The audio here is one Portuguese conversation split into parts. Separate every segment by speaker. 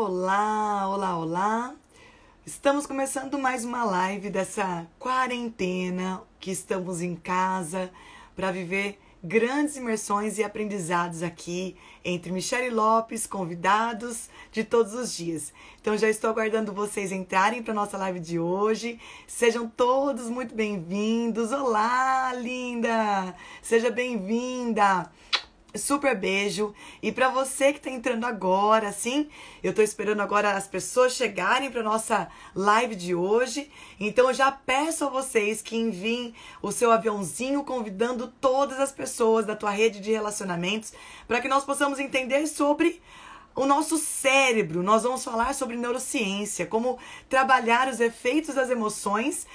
Speaker 1: Olá, olá, olá! Estamos começando mais uma live dessa quarentena que estamos em casa para viver grandes imersões e aprendizados aqui entre Michele Lopes, convidados de todos os dias. Então já estou aguardando vocês entrarem para nossa live de hoje. Sejam todos muito bem-vindos. Olá, linda! Seja bem-vinda! Super beijo. E para você que tá entrando agora, assim, eu tô esperando agora as pessoas chegarem para nossa live de hoje. Então eu já peço a vocês que enviem o seu aviãozinho convidando todas as pessoas da tua rede de relacionamentos para que nós possamos entender sobre o nosso cérebro. Nós vamos falar sobre neurociência, como trabalhar os efeitos das emoções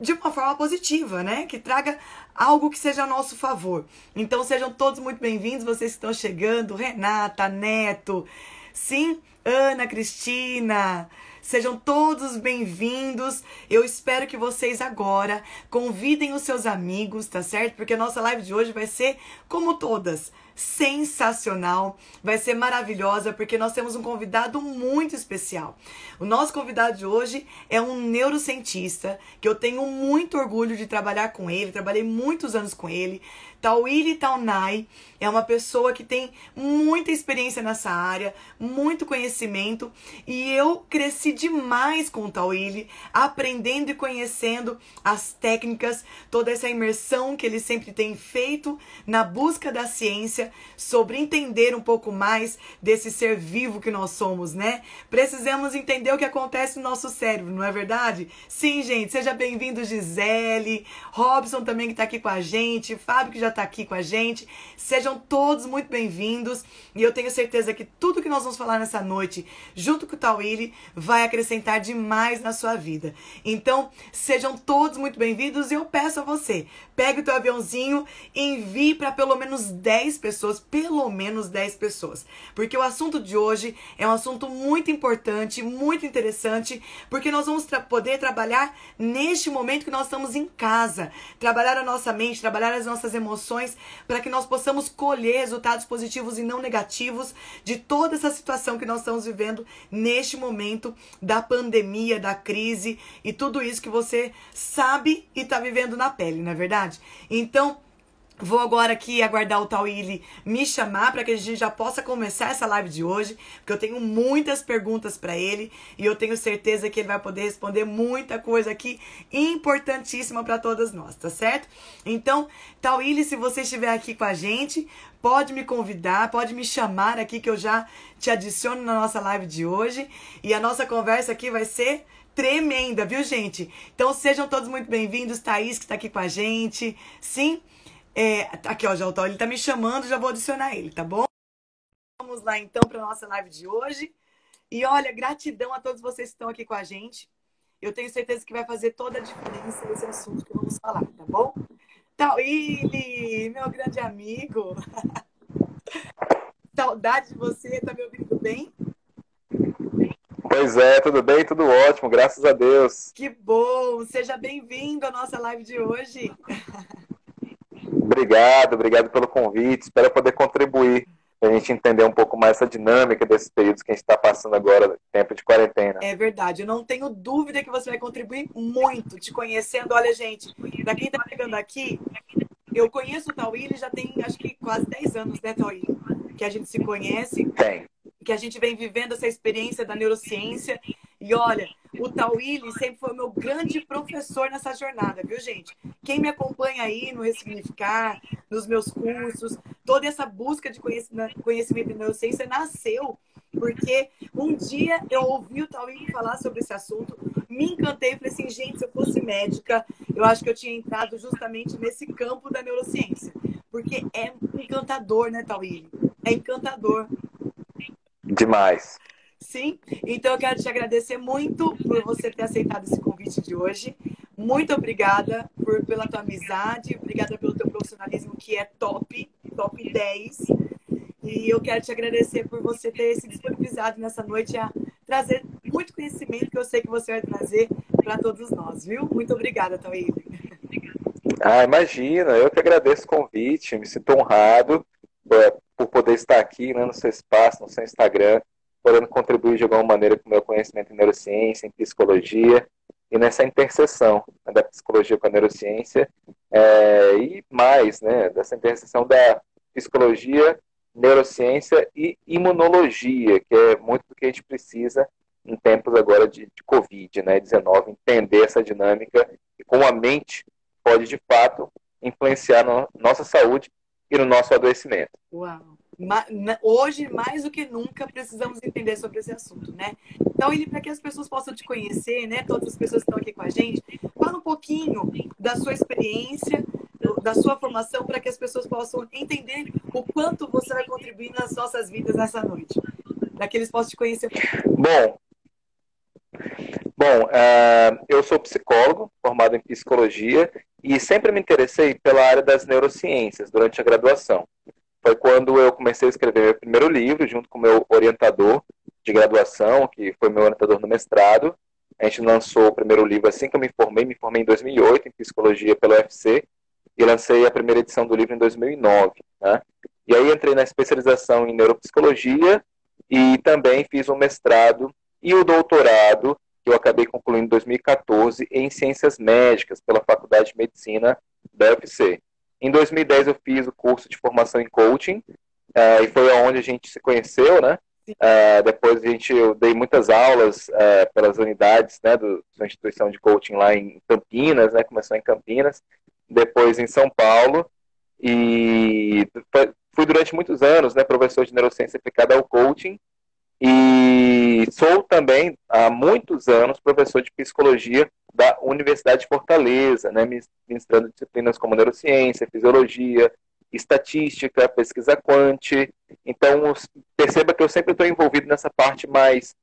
Speaker 1: de uma forma positiva, né? Que traga algo que seja a nosso favor. Então sejam todos muito bem-vindos, vocês que estão chegando, Renata, Neto, sim, Ana, Cristina, sejam todos bem-vindos. Eu espero que vocês agora convidem os seus amigos, tá certo? Porque a nossa live de hoje vai ser, como todas, sensacional, vai ser maravilhosa, porque nós temos um convidado muito especial. O nosso convidado de hoje é um neurocientista, que eu tenho muito orgulho de trabalhar com ele, trabalhei muitos anos com ele. Tawhili Taunay é uma pessoa que tem muita experiência nessa área, muito conhecimento, e eu cresci demais com o Tawhili, aprendendo e conhecendo as técnicas, toda essa imersão que ele sempre tem feito na busca da ciência, sobre entender um pouco mais desse ser vivo que nós somos, né? Precisamos entender o que acontece no nosso cérebro, não é verdade? Sim, gente, seja bem-vindo, Gisele, Robson também que tá aqui com a gente, Fábio que já tá aqui com a gente. Sejam todos muito bem-vindos e eu tenho certeza que tudo que nós vamos falar nessa noite, junto com o Tawhili, vai acrescentar demais na sua vida. Então, sejam todos muito bem-vindos e eu peço a você, pegue o teu aviãozinho e envie para pelo menos 10 pessoas, porque o assunto de hoje é um assunto muito importante, muito interessante, porque nós vamos poder trabalhar neste momento que nós estamos em casa, trabalhar a nossa mente, trabalhar as nossas emoções, para que nós possamos colher resultados positivos e não negativos de toda essa situação que nós estamos vivendo neste momento da pandemia, da crise e tudo isso que você sabe e está vivendo na pele, não é verdade? Então, vou agora aqui aguardar o Tawhili me chamar para que a gente já possa começar essa live de hoje, porque eu tenho muitas perguntas para ele e eu tenho certeza que ele vai poder responder muita coisa aqui importantíssima para todas nós, tá certo? Então, Tawhili, se você estiver aqui com a gente, pode me convidar, pode me chamar aqui que eu já te adiciono na nossa live de hoje e a nossa conversa aqui vai ser tremenda, viu, gente? Então, sejam todos muito bem-vindos. Thaís, que está aqui com a gente, sim? Aqui, ó, já o Tawhili tá me chamando, já vou adicionar ele, tá bom? Vamos lá, então, para nossa live de hoje. E olha, gratidão a todos vocês que estão aqui com a gente. Eu tenho certeza que vai fazer toda a diferença esse assunto que vamos falar, tá bom? Tawhili, meu grande amigo. Saudade de você, tá me ouvindo bem?
Speaker 2: Pois é, tudo bem, tudo ótimo, graças a Deus.
Speaker 1: Que bom! Seja bem-vindo à nossa live de hoje.
Speaker 2: Obrigado pelo convite. Espero poder contribuir para a gente entender um pouco mais essa dinâmica desses períodos que a gente está passando agora, tempo de quarentena.
Speaker 1: É verdade, eu não tenho dúvida que você vai contribuir muito te conhecendo. Olha, gente, para quem está chegando aqui, eu conheço o Tawhili já tem, acho que quase 10 anos, né, Tawhili? Que a gente se conhece.
Speaker 2: Tem.
Speaker 1: Que a gente vem vivendo essa experiência da neurociência. E olha, o Tawhili sempre foi o meu grande professor nessa jornada, viu, gente? Quem me acompanha aí no Ressignificar, nos meus cursos, toda essa busca de conhecimento de neurociência nasceu porque um dia eu ouvi o Tawhili falar sobre esse assunto, me encantei e falei assim, gente, se eu fosse médica, eu acho que eu tinha entrado justamente nesse campo da neurociência. Porque é encantador, né, Tawhili? É encantador.
Speaker 2: Demais.
Speaker 1: Sim, então eu quero te agradecer muito por você ter aceitado esse convite de hoje. Muito obrigada pela tua amizade, obrigada pelo teu profissionalismo que é top 10. E eu quero te agradecer por você ter se disponibilizado nessa noite a trazer muito conhecimento que eu sei que você vai trazer para todos nós, viu? Muito obrigada, Tawhili.
Speaker 2: Imagina, eu que agradeço o convite, me sinto honrado por poder estar aqui, né, no seu espaço, no seu Instagram, podendo contribuir de alguma maneira com o meu conhecimento em neurociência, em psicologia, e nessa interseção, né, da psicologia com a neurociência, e mais, né, dessa interseção da psicologia, neurociência e imunologia, que é muito do que a gente precisa em tempos agora de Covid, né, 19, entender essa dinâmica e como a mente pode, de fato, influenciar na nossa saúde e no nosso adoecimento.
Speaker 1: Uau! Hoje, mais do que nunca, precisamos entender sobre esse assunto, né? Então, para que as pessoas possam te conhecer, né? Todas as pessoas que estão aqui com a gente, fala um pouquinho da sua experiência, da sua formação, para que as pessoas possam entender o quanto você vai contribuir nas nossas vidas nessa noite, para que eles possam te conhecer.
Speaker 2: Bom, eu sou psicólogo, formado em psicologia, e sempre me interessei pela área das neurociências durante a graduação. Foi quando eu comecei a escrever meu primeiro livro, junto com o meu orientador de graduação, que foi meu orientador no mestrado. A gente lançou o primeiro livro assim que eu me formei em 2008, em psicologia pela UFC, e lancei a primeira edição do livro em 2009. Né? E aí entrei na especialização em neuropsicologia e também fiz um mestrado e o doutorado, que eu acabei concluindo em 2014, em ciências médicas, pela Faculdade de Medicina da UFC. Em 2010 eu fiz o curso de formação em coaching, e foi onde a gente se conheceu, né? Depois eu dei muitas aulas pelas unidades, né, da instituição de coaching lá em Campinas, né? Começou em Campinas, depois em São Paulo, e fui durante muitos anos, né, professor de neurociência aplicada ao coaching, e sou também, há muitos anos, professor de psicologia da Universidade de Fortaleza, né, ministrando disciplinas como neurociência, fisiologia, estatística, pesquisa quant. Então, perceba que eu sempre estou envolvido nessa parte mais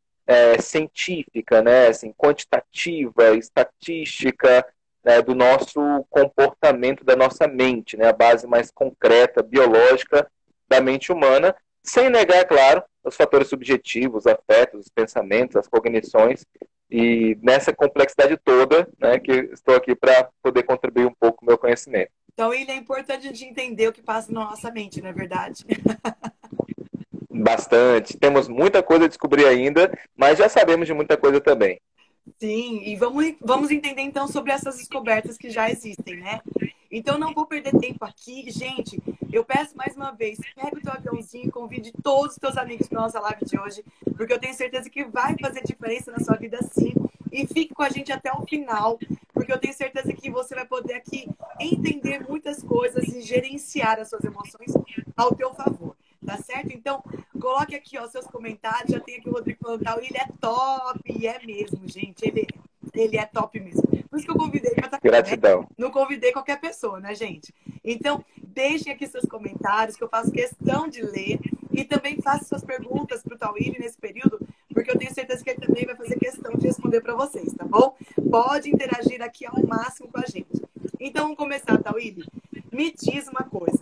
Speaker 2: científica, né, assim, quantitativa, estatística, né, do nosso comportamento, da nossa mente, né, a base mais concreta, biológica da mente humana, sem negar, claro, os fatores subjetivos, os afetos, os pensamentos, as cognições, e nessa complexidade toda, né, que estou aqui para poder contribuir um pouco com o meu conhecimento.
Speaker 1: Então, ele é importante a gente entender o que passa na nossa mente, não é verdade?
Speaker 2: Bastante. Temos muita coisa a descobrir ainda, mas já sabemos de muita coisa também.
Speaker 1: Sim, e vamos entender então sobre essas descobertas que já existem, né? Então não vou perder tempo aqui. Gente, eu peço mais uma vez, pega o teu aviãozinho e convide todos os teus amigos para a nossa live de hoje, porque eu tenho certeza que vai fazer diferença na sua vida sim. E fique com a gente até o final, porque eu tenho certeza que você vai poder aqui entender muitas coisas e gerenciar as suas emoções ao teu favor. Tá certo? Então, coloque aqui ó, seus comentários. Já tem aqui o Rodrigo falando que ele é top. E é mesmo, gente. Ele é top mesmo. Por isso que eu convidei para estar aqui.
Speaker 2: Gratidão.
Speaker 1: Né? Não convidei qualquer pessoa, né, gente? Então, deixem aqui seus comentários, que eu faço questão de ler. E também faça suas perguntas para o Tawili nesse período, porque eu tenho certeza que ele também vai fazer questão de responder para vocês, tá bom? Pode interagir aqui ao máximo com a gente. Então, vamos começar, Tawili. Me diz uma coisa.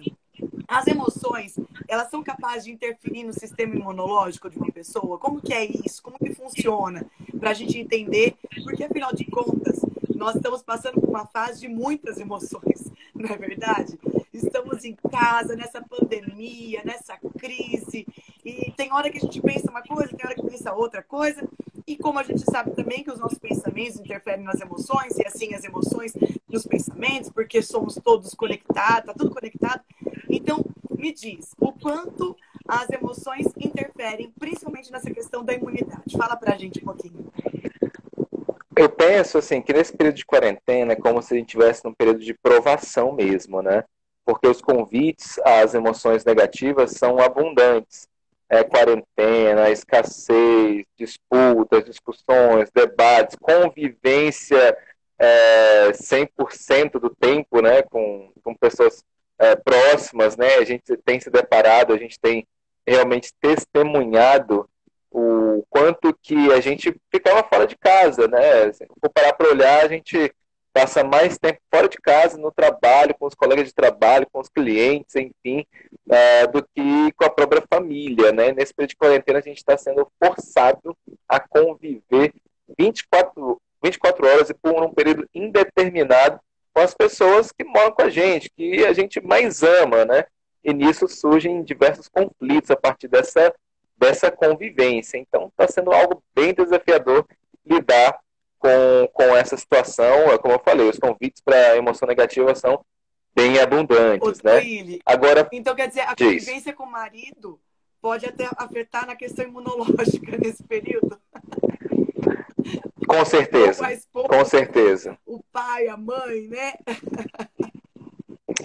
Speaker 1: As emoções, elas são capazes de interferir no sistema imunológico de uma pessoa? Como que é isso? Como que funciona? Para a gente entender, porque afinal de contas, nós estamos passando por uma fase de muitas emoções, não é verdade? Estamos em casa, nessa pandemia, nessa crise, e tem hora que a gente pensa uma coisa, tem hora que pensa outra coisa, e como a gente sabe também que os nossos pensamentos interferem nas emoções, e assim as emoções nos pensamentos, porque somos todos conectados, tá tudo conectado. Então, me diz, o quanto as emoções interferem, principalmente nessa questão da imunidade? Fala pra gente um pouquinho.
Speaker 2: Eu penso assim, que nesse período de quarentena é como se a gente estivesse num período de provação mesmo, né? Porque os convites às emoções negativas são abundantes. Quarentena, escassez, disputas, discussões, debates, convivência 100% do tempo, né, com pessoas próximas, né? A gente tem se deparado, a gente tem realmente testemunhado o quanto que a gente ficava fora de casa, né? Se for parar para olhar, a gente passa mais tempo fora de casa, no trabalho, com os colegas de trabalho, com os clientes, enfim, do que com a própria família, né? Nesse período de quarentena, a gente está sendo forçado a conviver 24 horas e por um período indeterminado com as pessoas que moram com a gente, que a gente mais ama, né? E nisso surgem diversos conflitos a partir dessa dessa convivência. Então, está sendo algo bem desafiador lidar com essa situação. Como eu falei, os convites para emoção negativa são bem abundantes,
Speaker 1: Ô,
Speaker 2: né?
Speaker 1: Ili,
Speaker 2: Agora,
Speaker 1: então quer dizer, a
Speaker 2: diz.
Speaker 1: convivência com o marido pode até afetar na questão imunológica nesse período?
Speaker 2: Com certeza,
Speaker 1: Ou a esposa,
Speaker 2: com certeza.
Speaker 1: o pai, a mãe, né?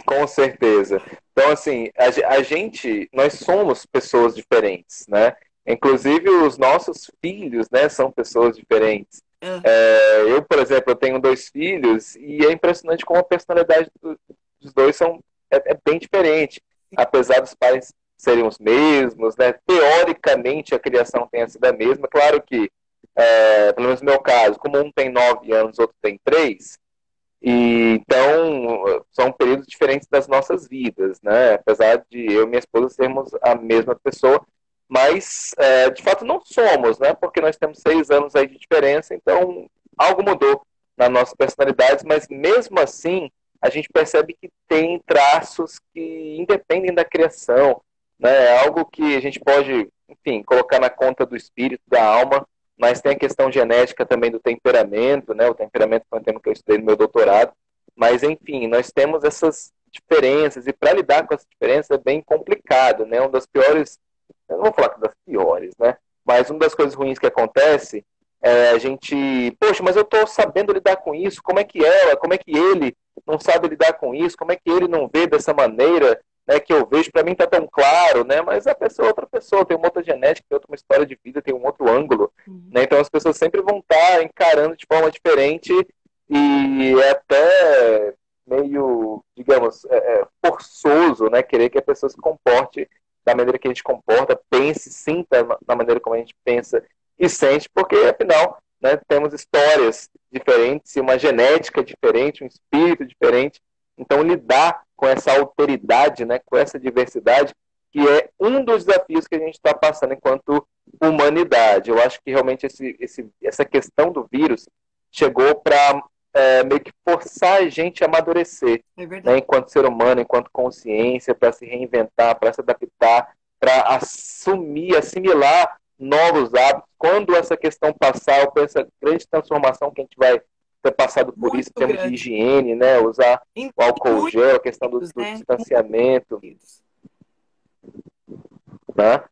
Speaker 2: Com certeza. Então, assim, nós somos pessoas diferentes, né? Inclusive, os nossos filhos, né, são pessoas diferentes. Eu, por exemplo, eu tenho 2 filhos e é impressionante como a personalidade dos dois é bem diferente. Apesar dos pais serem os mesmos, né? Teoricamente, a criação tenha sido a mesma. Claro que, pelo menos no meu caso, como um tem 9 anos, outro tem 3, e então são períodos diferentes das nossas vidas, né? Apesar de eu e minha esposa sermos a mesma pessoa, mas de fato não somos, né? Porque nós temos 6 anos aí de diferença, então algo mudou na nossa personalidade, mas mesmo assim a gente percebe que tem traços que independem da criação, né? É algo que a gente pode, enfim, colocar na conta do espírito, da alma, mas tem a questão genética também do temperamento, né? O temperamento foi um tema que eu estudei no meu doutorado, mas enfim, nós temos essas diferenças e para lidar com essas diferenças é bem complicado, né? Uma das piores, eu não vou falar que das piores, né? Mas uma das coisas ruins que acontece é a gente, poxa, mas eu estou sabendo lidar com isso, como é que ela, como é que ele não sabe lidar com isso, como é que ele não vê dessa maneira, né, que eu vejo, para mim está tão claro, né, mas a pessoa é outra pessoa, tem uma outra genética, tem outra história de vida, tem um outro ângulo, né, então as pessoas sempre vão estar encarando de forma diferente e é até meio, digamos, forçoso, né, querer que a pessoa se comporte da maneira que a gente comporta, pense, sinta da maneira como a gente pensa e sente, porque afinal, né, temos histórias diferentes, uma genética diferente, um espírito diferente, então lidar com essa alteridade, né, com essa diversidade, que é um dos desafios que a gente está passando enquanto humanidade. Eu acho que realmente essa questão do vírus chegou para meio que forçar a gente a amadurecer, né, enquanto ser humano, enquanto consciência, para se reinventar, para se adaptar, para assimilar novos hábitos. Quando essa questão passar, eu penso a grande transformação que a gente vai ter passado por isso, em termos de higiene, né? Usar o álcool gel, a questão do distanciamento, né?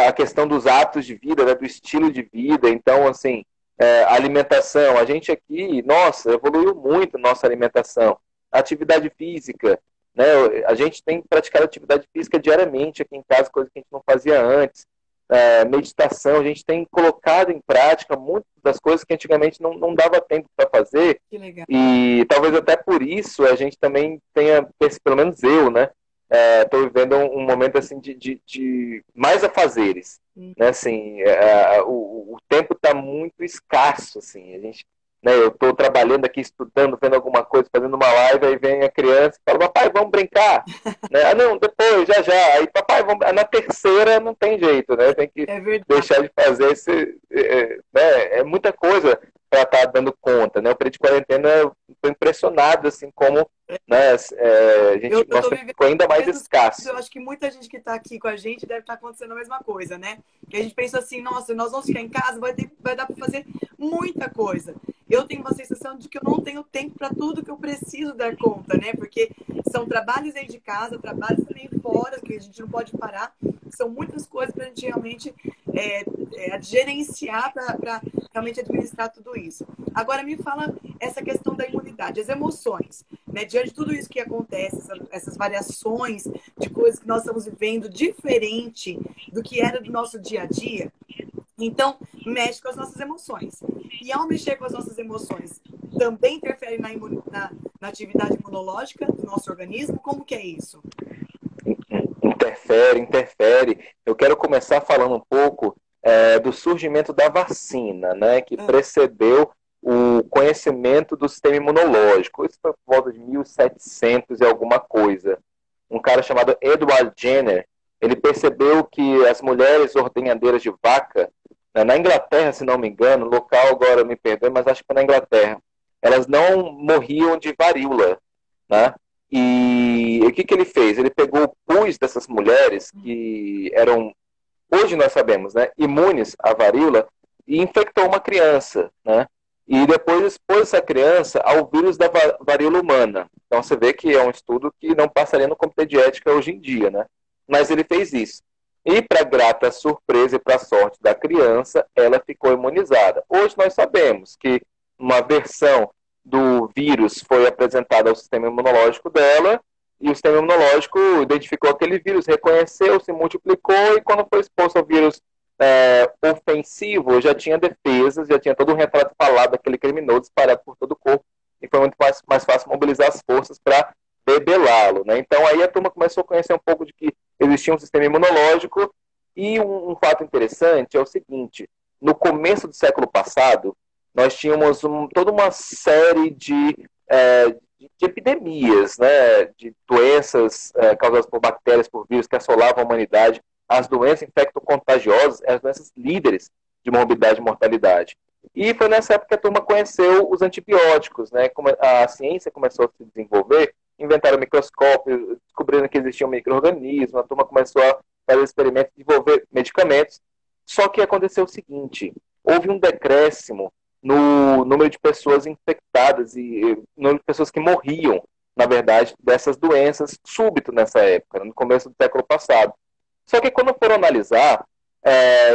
Speaker 2: A questão dos hábitos de vida, né? Do estilo de vida. Então, assim, a alimentação. A gente aqui, nossa, evoluiu muito a nossa alimentação. A atividade física, né? A gente tem praticado atividade física diariamente aqui em casa, coisa que a gente não fazia antes. Meditação, a gente tem colocado em prática muitas das coisas que antigamente não dava tempo para fazer.
Speaker 1: Que legal.
Speaker 2: E talvez até por isso a gente também tenha, pelo menos eu, né, estou vivendo um momento assim de mais afazeres, né, assim, o tempo está muito escasso, assim, a gente, né, eu estou trabalhando aqui, estudando, vendo alguma coisa, fazendo uma live, aí vem a criança e fala, papai, vamos brincar? Né? Não, depois, já. Aí, papai, vamos... Na terceira não tem jeito, né? Tem que deixar de fazer né? É muita coisa para estar dando conta, né? O período de quarentena, eu estou impressionado, assim, como, né, a gente nosso tempo ficou ainda mais escasso.
Speaker 1: Eu acho que muita gente que está aqui com a gente deve estar acontecendo a mesma coisa, né? Que a gente pensa assim, nossa, nós vamos ficar em casa, vai dar para fazer muita coisa. Eu tenho uma sensação de que eu não tenho tempo para tudo que eu preciso dar conta, né? Porque são trabalhos dentro de casa, trabalhos também fora, que a gente não pode parar. São muitas coisas para a gente realmente gerenciar, para realmente administrar tudo isso. Agora, me fala essa questão da imunidade, as emoções, né? Diante de tudo isso que acontece, essas variações de coisas que nós estamos vivendo diferente do que era do nosso dia a dia, então mexe com as nossas emoções. E ao mexer com as nossas emoções, também interfere na atividade imunológica do nosso organismo? Como que é isso?
Speaker 2: Interfere. Eu quero começar falando um pouco do surgimento da vacina, né, que precedeu o conhecimento do sistema imunológico. Isso foi por volta de 1700 e alguma coisa. Um cara chamado Edward Jenner, ele percebeu que as mulheres ordenhadeiras de vaca, na Inglaterra, se não me engano, local agora me perdoe, mas acho que foi na Inglaterra, elas não morriam de varíola, né? E o que ele fez? Ele pegou o pus dessas mulheres que eram hoje nós sabemos, né, imunes à varíola, e infectou uma criança, né? E depois expôs essa criança ao vírus da varíola humana. Então você vê que é um estudo que não passaria no comitê de ética hoje em dia, né? Mas ele fez isso. E para grata surpresa e para sorte da criança, ela ficou imunizada. Hoje nós sabemos que uma versão do vírus foi apresentada ao sistema imunológico dela, e o sistema imunológico identificou aquele vírus, reconheceu, se multiplicou, e quando foi exposto ao vírus ofensivo, já tinha defesas, já tinha todo um retrato falado daquele criminoso espalhado por todo o corpo, e foi muito mais fácil mobilizar as forças para debelá-lo, né? Então aí a turma começou a conhecer um pouco de que existia um sistema imunológico, e um fato interessante é o seguinte: no começo do século passado, nós tínhamos toda uma série de epidemias, né, de doenças causadas por bactérias, por vírus que assolavam a humanidade. As doenças infecto-contagiosas, as doenças líderes de morbidade e mortalidade. E foi nessa época que a turma conheceu os antibióticos, né? A ciência começou a se desenvolver, inventaram o microscópio, descobriram que existia um micro-organismo, a turma começou a fazer experimentos, desenvolver medicamentos. Só que aconteceu o seguinte: houve um decréscimo no número de pessoas infectadas e número de pessoas que morriam, na verdade, dessas doenças súbito nessa época, no começo do século passado. Só que quando foram analisar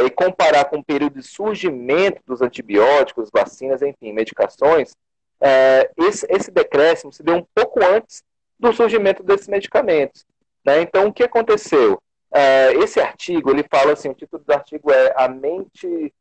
Speaker 2: e comparar com o período de surgimento dos antibióticos, vacinas, enfim, medicações, esse decréscimo se deu um pouco antes do surgimento desses medicamentos, né? Então, o que aconteceu? Esse artigo, ele fala assim, o título do artigo é A Mente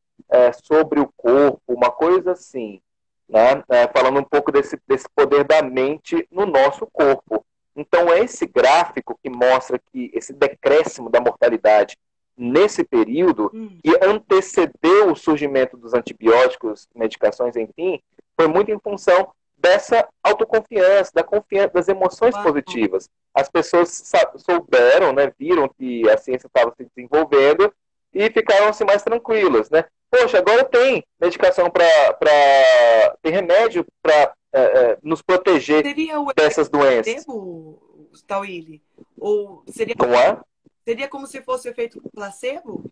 Speaker 2: sobre o Corpo, uma coisa assim, né? Falando um pouco desse poder da mente no nosso corpo. Então, é esse gráfico que mostra que esse decréscimo da mortalidade nesse período, que antecedeu o surgimento dos antibióticos, medicações, enfim, foi muito em função dessa autoconfiança, da confiança, das emoções positivas. As pessoas souberam, né, viram que a ciência estava se desenvolvendo e ficaram assim, mais tranquilas, né? Poxa, agora tem medicação tem remédio para nos proteger dessas doenças.
Speaker 1: Tawili? Ou seria,
Speaker 2: Como é?
Speaker 1: seria como se fosse efeito placebo?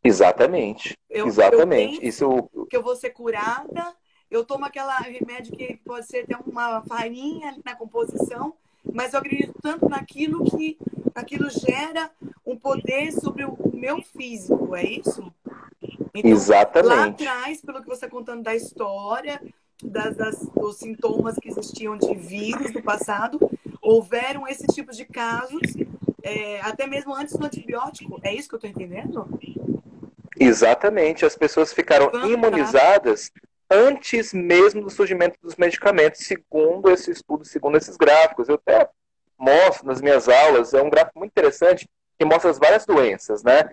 Speaker 2: Exatamente. Exatamente.
Speaker 1: Isso que eu vou ser curada, eu tomo aquele remédio que pode ser até uma farinha na composição, mas eu acredito tanto naquilo que aquilo gera um poder sobre o meu físico, é isso? Então,
Speaker 2: exatamente.
Speaker 1: Lá atrás, pelo que você está contando da história, dos sintomas que existiam de vírus do passado, houveram esse tipo de casos, até mesmo antes do antibiótico. É isso que eu estou entendendo?
Speaker 2: Exatamente. As pessoas ficaram imunizadas antes mesmo do surgimento dos medicamentos, segundo esse estudo, segundo esses gráficos. Eu até mostro nas minhas aulas, é um gráfico muito interessante que mostra as várias doenças, né?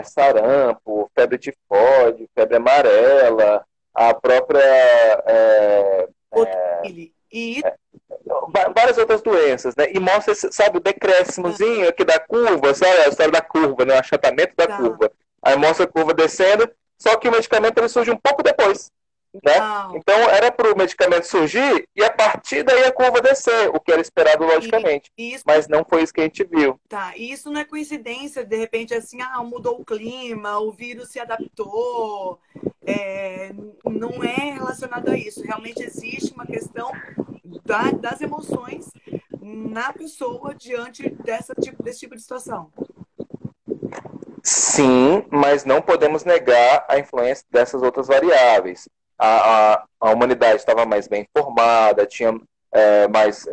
Speaker 2: Sarampo, febre tifoide, febre amarela, a própria... várias outras doenças, né? E mostra, sabe, o decréscimozinho aqui da curva, sabe? A história da curva, né? O achatamento da curva. Aí mostra a curva descendo, só que o medicamento ele surge um pouco depois, né? Então era para o medicamento surgir e a partir daí a curva descer, o que era esperado logicamente. Mas não foi isso que a gente viu.
Speaker 1: Tá, e isso não é coincidência, de repente assim, mudou o clima, o vírus se adaptou, não é relacionado a isso. Realmente existe uma questão das emoções na pessoa diante desse tipo de situação.
Speaker 2: Sim, mas não podemos negar a influência dessas outras variáveis. A humanidade estava mais bem informada, tinha mais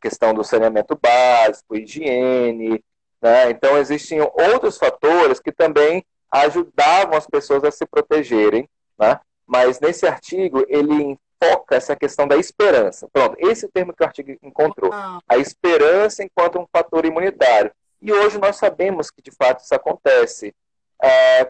Speaker 2: questão do saneamento básico, higiene, né? Então existiam outros fatores que também ajudavam as pessoas a se protegerem, né? Mas nesse artigo ele foca essa questão da esperança. Pronto, esse é o termo que o artigo encontrou. A esperança enquanto um fator imunitário. E hoje nós sabemos que de fato isso acontece.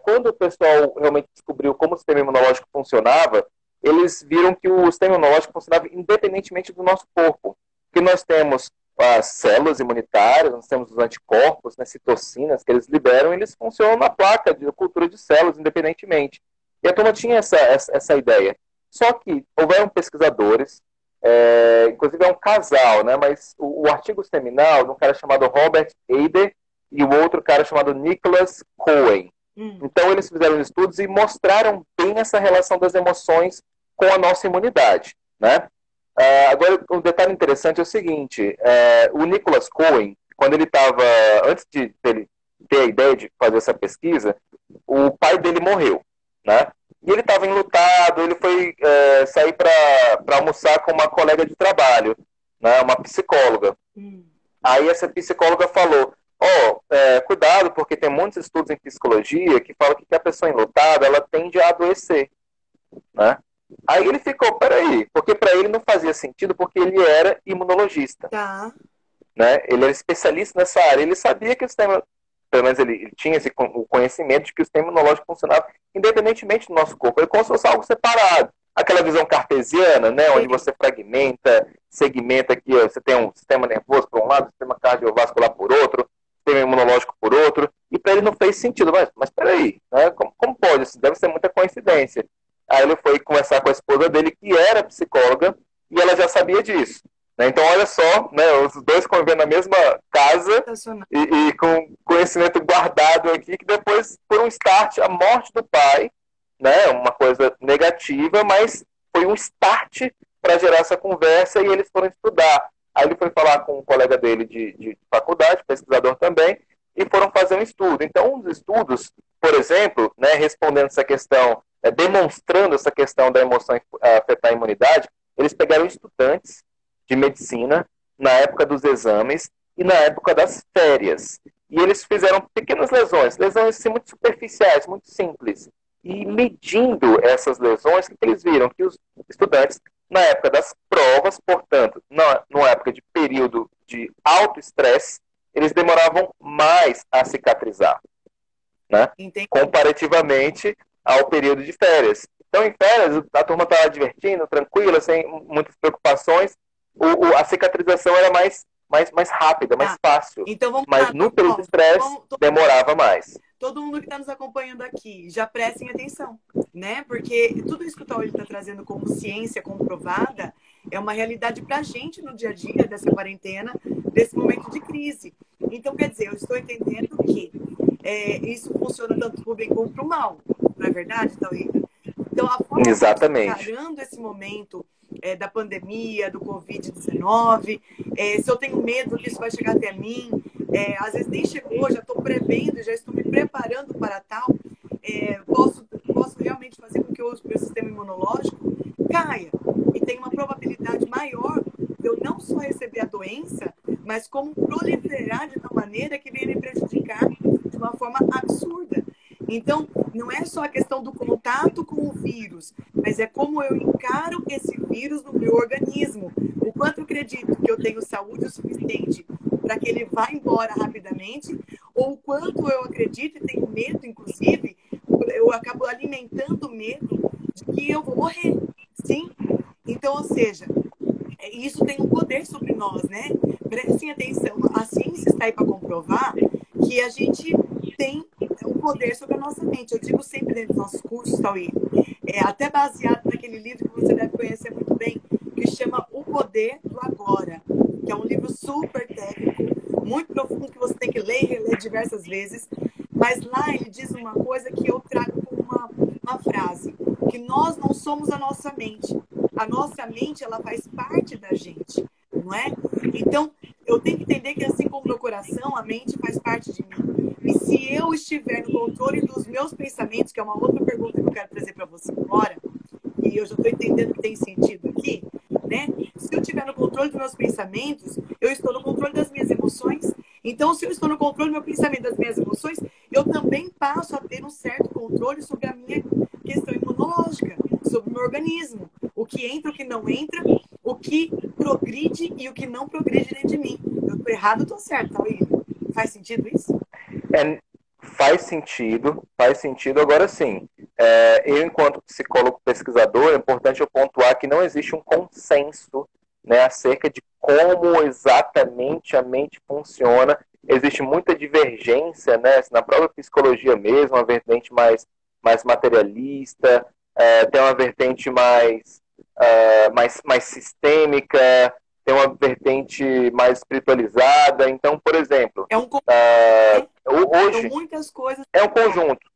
Speaker 2: Quando o pessoal realmente descobriu como o sistema imunológico funcionava, eles viram que o sistema imunológico funcionava independentemente do nosso corpo. Que nós temos as células imunitárias, nós temos os anticorpos, né, citocinas, que eles liberam, e eles funcionam na placa de cultura de células independentemente. E a turma tinha essa ideia. Só que houveram pesquisadores, inclusive é um casal, né, mas o artigo seminal de um cara chamado Robert Eder e o outro cara chamado Nicholas Cohen. Então, eles fizeram estudos e mostraram bem essa relação das emoções com a nossa imunidade, né? Agora, um detalhe interessante é o seguinte, o Nicholas Cohen, quando ele estava, antes de ele ter a ideia de fazer essa pesquisa, o pai dele morreu, né? E ele estava enlutado, ele foi sair para almoçar com uma colega de trabalho, né? Uma psicóloga. Aí essa psicóloga falou, cuidado, porque tem muitos estudos em psicologia que falam que a pessoa enlutada, ela tende a adoecer, né? Aí ele ficou, peraí, porque para ele não fazia sentido, porque ele era imunologista.
Speaker 1: Tá.
Speaker 2: Né? Ele era especialista nessa área, ele sabia que o sistema, pelo menos ele tinha o conhecimento de que o sistema imunológico funcionava independentemente do nosso corpo, ele como se fosse algo separado. Aquela visão cartesiana, né, onde você fragmenta, segmenta aqui, você tem um sistema nervoso por um lado, sistema cardiovascular por outro, sistema imunológico por outro, e para ele não fez sentido, mas peraí, né, como pode? Isso deve ser muita coincidência. Aí ele foi conversar com a esposa dele, que era psicóloga, e ela já sabia disso. Né? Então, olha só, né, os dois convivendo na mesma casa e com conhecimento guardado aqui, que depois, por um start, a morte do pai, né, uma coisa negativa, mas foi um start para gerar essa conversa e eles foram estudar. Aí ele foi falar com um colega dele de faculdade, pesquisador também, e foram fazer um estudo. Então, um dos estudos, por exemplo, né, respondendo essa questão, demonstrando essa questão da emoção afetar a imunidade, eles pegaram estudantes de medicina na época dos exames e na época das férias. E eles fizeram pequenas lesões assim, muito superficiais, muito simples. E medindo essas lesões, o que eles viram? Que os estudantes, na época das provas, portanto, numa época de período de alto estresse, eles demoravam mais a cicatrizar, né? Comparativamente ao período de férias. Então, em férias, a turma estava divertindo, tranquila, sem muitas preocupações, a cicatrização era mais rápida, mais fácil.
Speaker 1: Então,
Speaker 2: mas no período de estresse, demorava mais.
Speaker 1: Todo mundo que está nos acompanhando aqui, já prestem atenção, né? Porque tudo isso que o Tauí está trazendo como ciência comprovada é uma realidade para a gente no dia a dia dessa quarentena, desse momento de crise. Então, quer dizer, eu estou entendendo que isso funciona tanto para o bem como para o mal, não é verdade, Tauí? Então, a forma
Speaker 2: Exatamente.
Speaker 1: encarando esse momento da pandemia, do Covid-19, se eu tenho medo que isso vai chegar até mim, às vezes nem chegou, já estou prevendo, já estou me preparando para tal, posso realmente fazer com que o meu sistema imunológico caia e tenha uma probabilidade maior de eu não só receber a doença, mas como proliferar de tal maneira que venha me prejudicar de uma forma absurda. Então, não é só a questão do contato com o vírus, mas é como eu encaro esse vírus no meu organismo. O quanto eu acredito que eu tenho saúde o suficiente para que ele vá embora rapidamente, ou o quanto eu acredito e tenho medo, inclusive, eu acabo alimentando o medo de que eu vou morrer. Sim? Então, ou seja, isso tem um poder sobre nós, né? Prestem atenção, a ciência está aí para comprovar que a gente tem um poder sobre a nossa mente. Eu digo sempre dentro dos nossos cursos, Tauí, até baseado naquele livro que você deve conhecer muito bem, que chama O Poder do Agora, que é um livro super técnico, muito profundo, que você tem que ler e reler diversas vezes, mas lá ele diz uma coisa que eu trago como uma frase, que nós não somos a nossa mente. A nossa mente, ela faz parte da gente, não é? Então, eu tenho que entender que assim como meu coração, a mente faz parte de mim. E se eu estiver no controle dos meus pensamentos, que é uma outra pergunta que eu quero trazer para você agora, e eu já estou entendendo que tem sentido aqui, né? Se eu estiver no controle dos meus pensamentos, eu estou no controle das minhas emoções. Então, se eu estou no controle do meu pensamento, das minhas emoções, eu também passo a ter um certo controle sobre a minha questão imunológica, sobre o meu organismo. O que entra, o que não entra, o que progride e o que não progride dentro de mim. Eu estou errado, eu estou certo, Tauí? Faz sentido isso?
Speaker 2: Faz sentido. Agora sim, eu, enquanto psicólogo pesquisador, é importante eu pontuar que não existe um consenso, né, acerca de como exatamente a mente funciona. Existe muita divergência, né, na própria psicologia mesmo, uma vertente mais materialista, tem uma vertente mais sistêmica, tem uma vertente mais espiritualizada. Então, por exemplo,
Speaker 1: É um conjunto, né? São
Speaker 2: hoje
Speaker 1: muitas coisas.
Speaker 2: é um conjunto.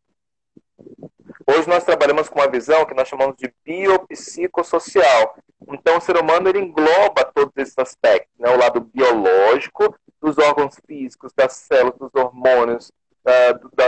Speaker 2: Hoje nós trabalhamos com uma visão que nós chamamos de biopsicossocial. Então, o ser humano ele engloba todos esses aspectos, né? O lado biológico, dos órgãos físicos, das células, dos hormônios,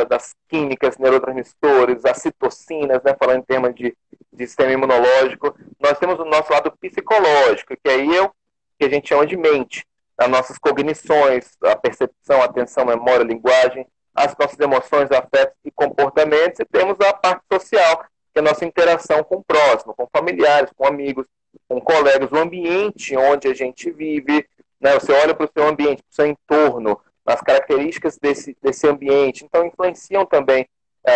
Speaker 2: das químicas, neurotransmissores, as citocinas, né? Falando em termos de sistema imunológico. Nós temos o nosso lado psicológico, que aí é o que a gente chama de mente. As nossas cognições, a percepção, a atenção, a memória, a linguagem, as nossas emoções, afetos e comportamentos, e temos a parte social, que é a nossa interação com o próximo, com familiares, com amigos, com colegas, o ambiente onde a gente vive, né? Você olha para o seu ambiente, para o seu entorno, as características desse ambiente, então influenciam também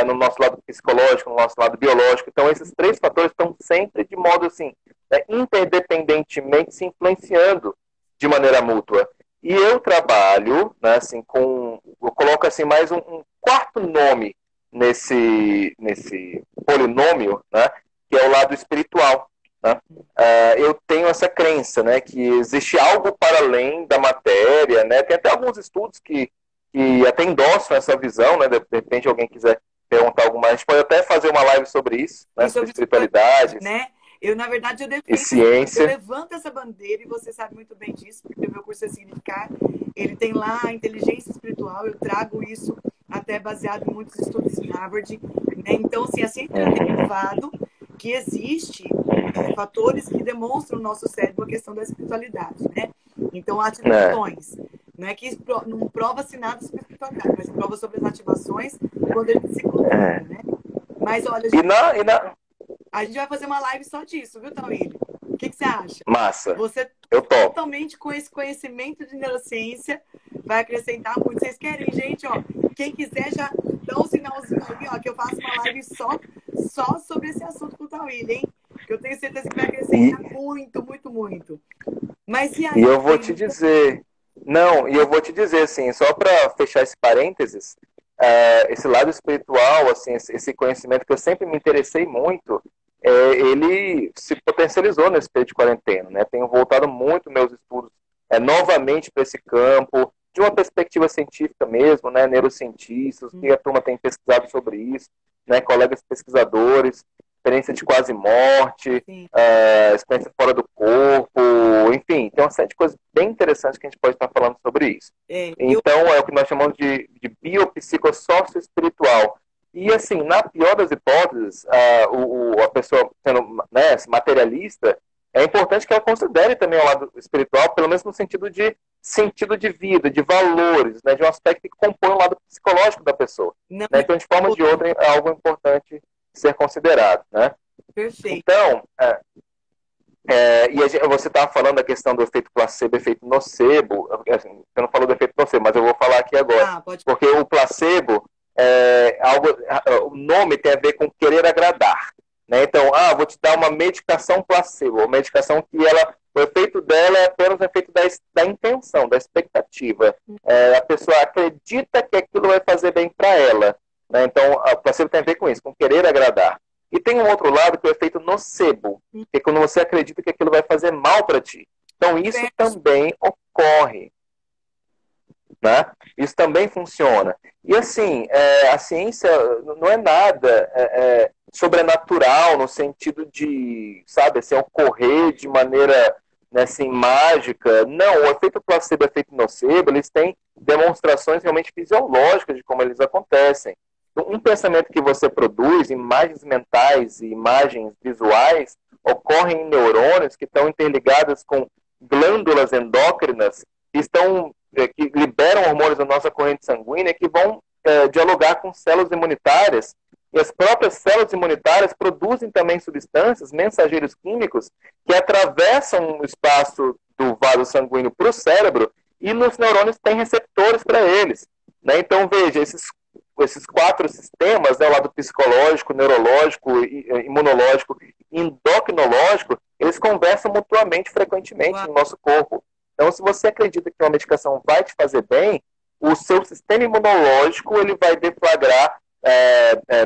Speaker 2: no nosso lado psicológico, no nosso lado biológico. Então esses três fatores estão sempre de modo assim, interdependentemente se influenciando de maneira mútua. E eu trabalho, né, assim, eu coloco assim mais um quarto nome nesse polinômio, né, que é o lado espiritual. Né? Eu tenho essa crença, né, que existe algo para além da matéria, né? Tem até alguns estudos que até endossam essa visão, né? De repente alguém quiser perguntar algo mais, a gente pode até fazer uma live sobre isso, né, sobre espiritualidade,
Speaker 1: né? Na verdade, eu defendo,
Speaker 2: e ciência.
Speaker 1: eu levanto essa bandeira, e você sabe muito bem disso, porque o meu curso é Significar, ele tem lá a inteligência espiritual, eu trago isso até baseado em muitos estudos em Harvard, né? Então, assim, a ciência tem provado que existe fatores que demonstram no nosso cérebro a questão da espiritualidade, né? Então, ativações, não é que não prova-se nada sobre a espiritualidade, mas prova sobre as ativações quando ele se comunica, né? Mas, olha, a gente vai fazer uma live só disso, viu, Tauílio? O que você acha?
Speaker 2: Massa.
Speaker 1: Você
Speaker 2: eu topo.
Speaker 1: Totalmente com esse conhecimento de neurociência vai acrescentar muito. Vocês querem, gente, ó, quem quiser já dá um sinalzinho aí, ó, que eu faço uma live só sobre esse assunto com o Tauílio, hein? Que eu tenho certeza que vai acrescentar muito, muito, muito. Mas e aí?
Speaker 2: E eu vou te dizer... Não, e eu vou te dizer, assim, só para fechar esse parênteses, esse lado espiritual, assim, esse conhecimento que eu sempre me interessei muito, ele se potencializou nesse período de quarentena, né? Tenho voltado muito meus estudos novamente para esse campo, de uma perspectiva científica mesmo, né? Neurocientistas, que a turma tem pesquisado sobre isso, né? Colegas pesquisadores, experiência de quase morte, experiência fora do corpo, enfim, tem uma série de coisas bem interessantes que a gente pode estar falando sobre isso. Então, é o que nós chamamos de biopsicossócio-espiritual. E, assim, na pior das hipóteses, a pessoa sendo, né, materialista, é importante que ela considere também o lado espiritual, pelo menos no sentido de vida, de valores, né, de um aspecto que compõe o lado psicológico da pessoa. Né? Então, de forma ou de outra, é algo importante ser considerado, né?
Speaker 1: Perfeito.
Speaker 2: Então, você estava falando da questão do efeito placebo, efeito nocebo. Assim, você não falou do efeito nocebo, mas eu vou falar aqui agora. Porque o placebo, o nome tem a ver com querer agradar. Né? Então, vou te dar uma medicação placebo, uma medicação que o efeito dela é apenas o efeito da intenção, da expectativa. A pessoa acredita que aquilo vai fazer bem para ela. Né? Então, o placebo tem a ver com isso, com querer agradar. E tem um outro lado que é o efeito nocebo, que é quando você acredita que aquilo vai fazer mal para ti. Então, isso também ocorre. Né? Isso também funciona. E, assim, a ciência não é nada sobrenatural no sentido de, sabe, assim, ocorrer de maneira, né, assim, mágica. Não, o efeito placebo e o efeito nocebo, eles têm demonstrações realmente fisiológicas de como eles acontecem. Um pensamento que você produz, imagens mentais e imagens visuais, ocorrem em neurônios que estão interligadas com glândulas endócrinas que liberam hormônios da nossa corrente sanguínea que vão dialogar com células imunitárias. E as próprias células imunitárias produzem também substâncias, mensageiros químicos, que atravessam o espaço do vaso sanguíneo para o cérebro, e nos neurônios tem receptores para eles. Né? Então, veja, esses quatro sistemas, né, o lado psicológico, neurológico, imunológico e endocrinológico, eles conversam mutuamente, frequentemente no nosso corpo. Então, se você acredita que uma medicação vai te fazer bem, o seu sistema imunológico ele vai deflagrar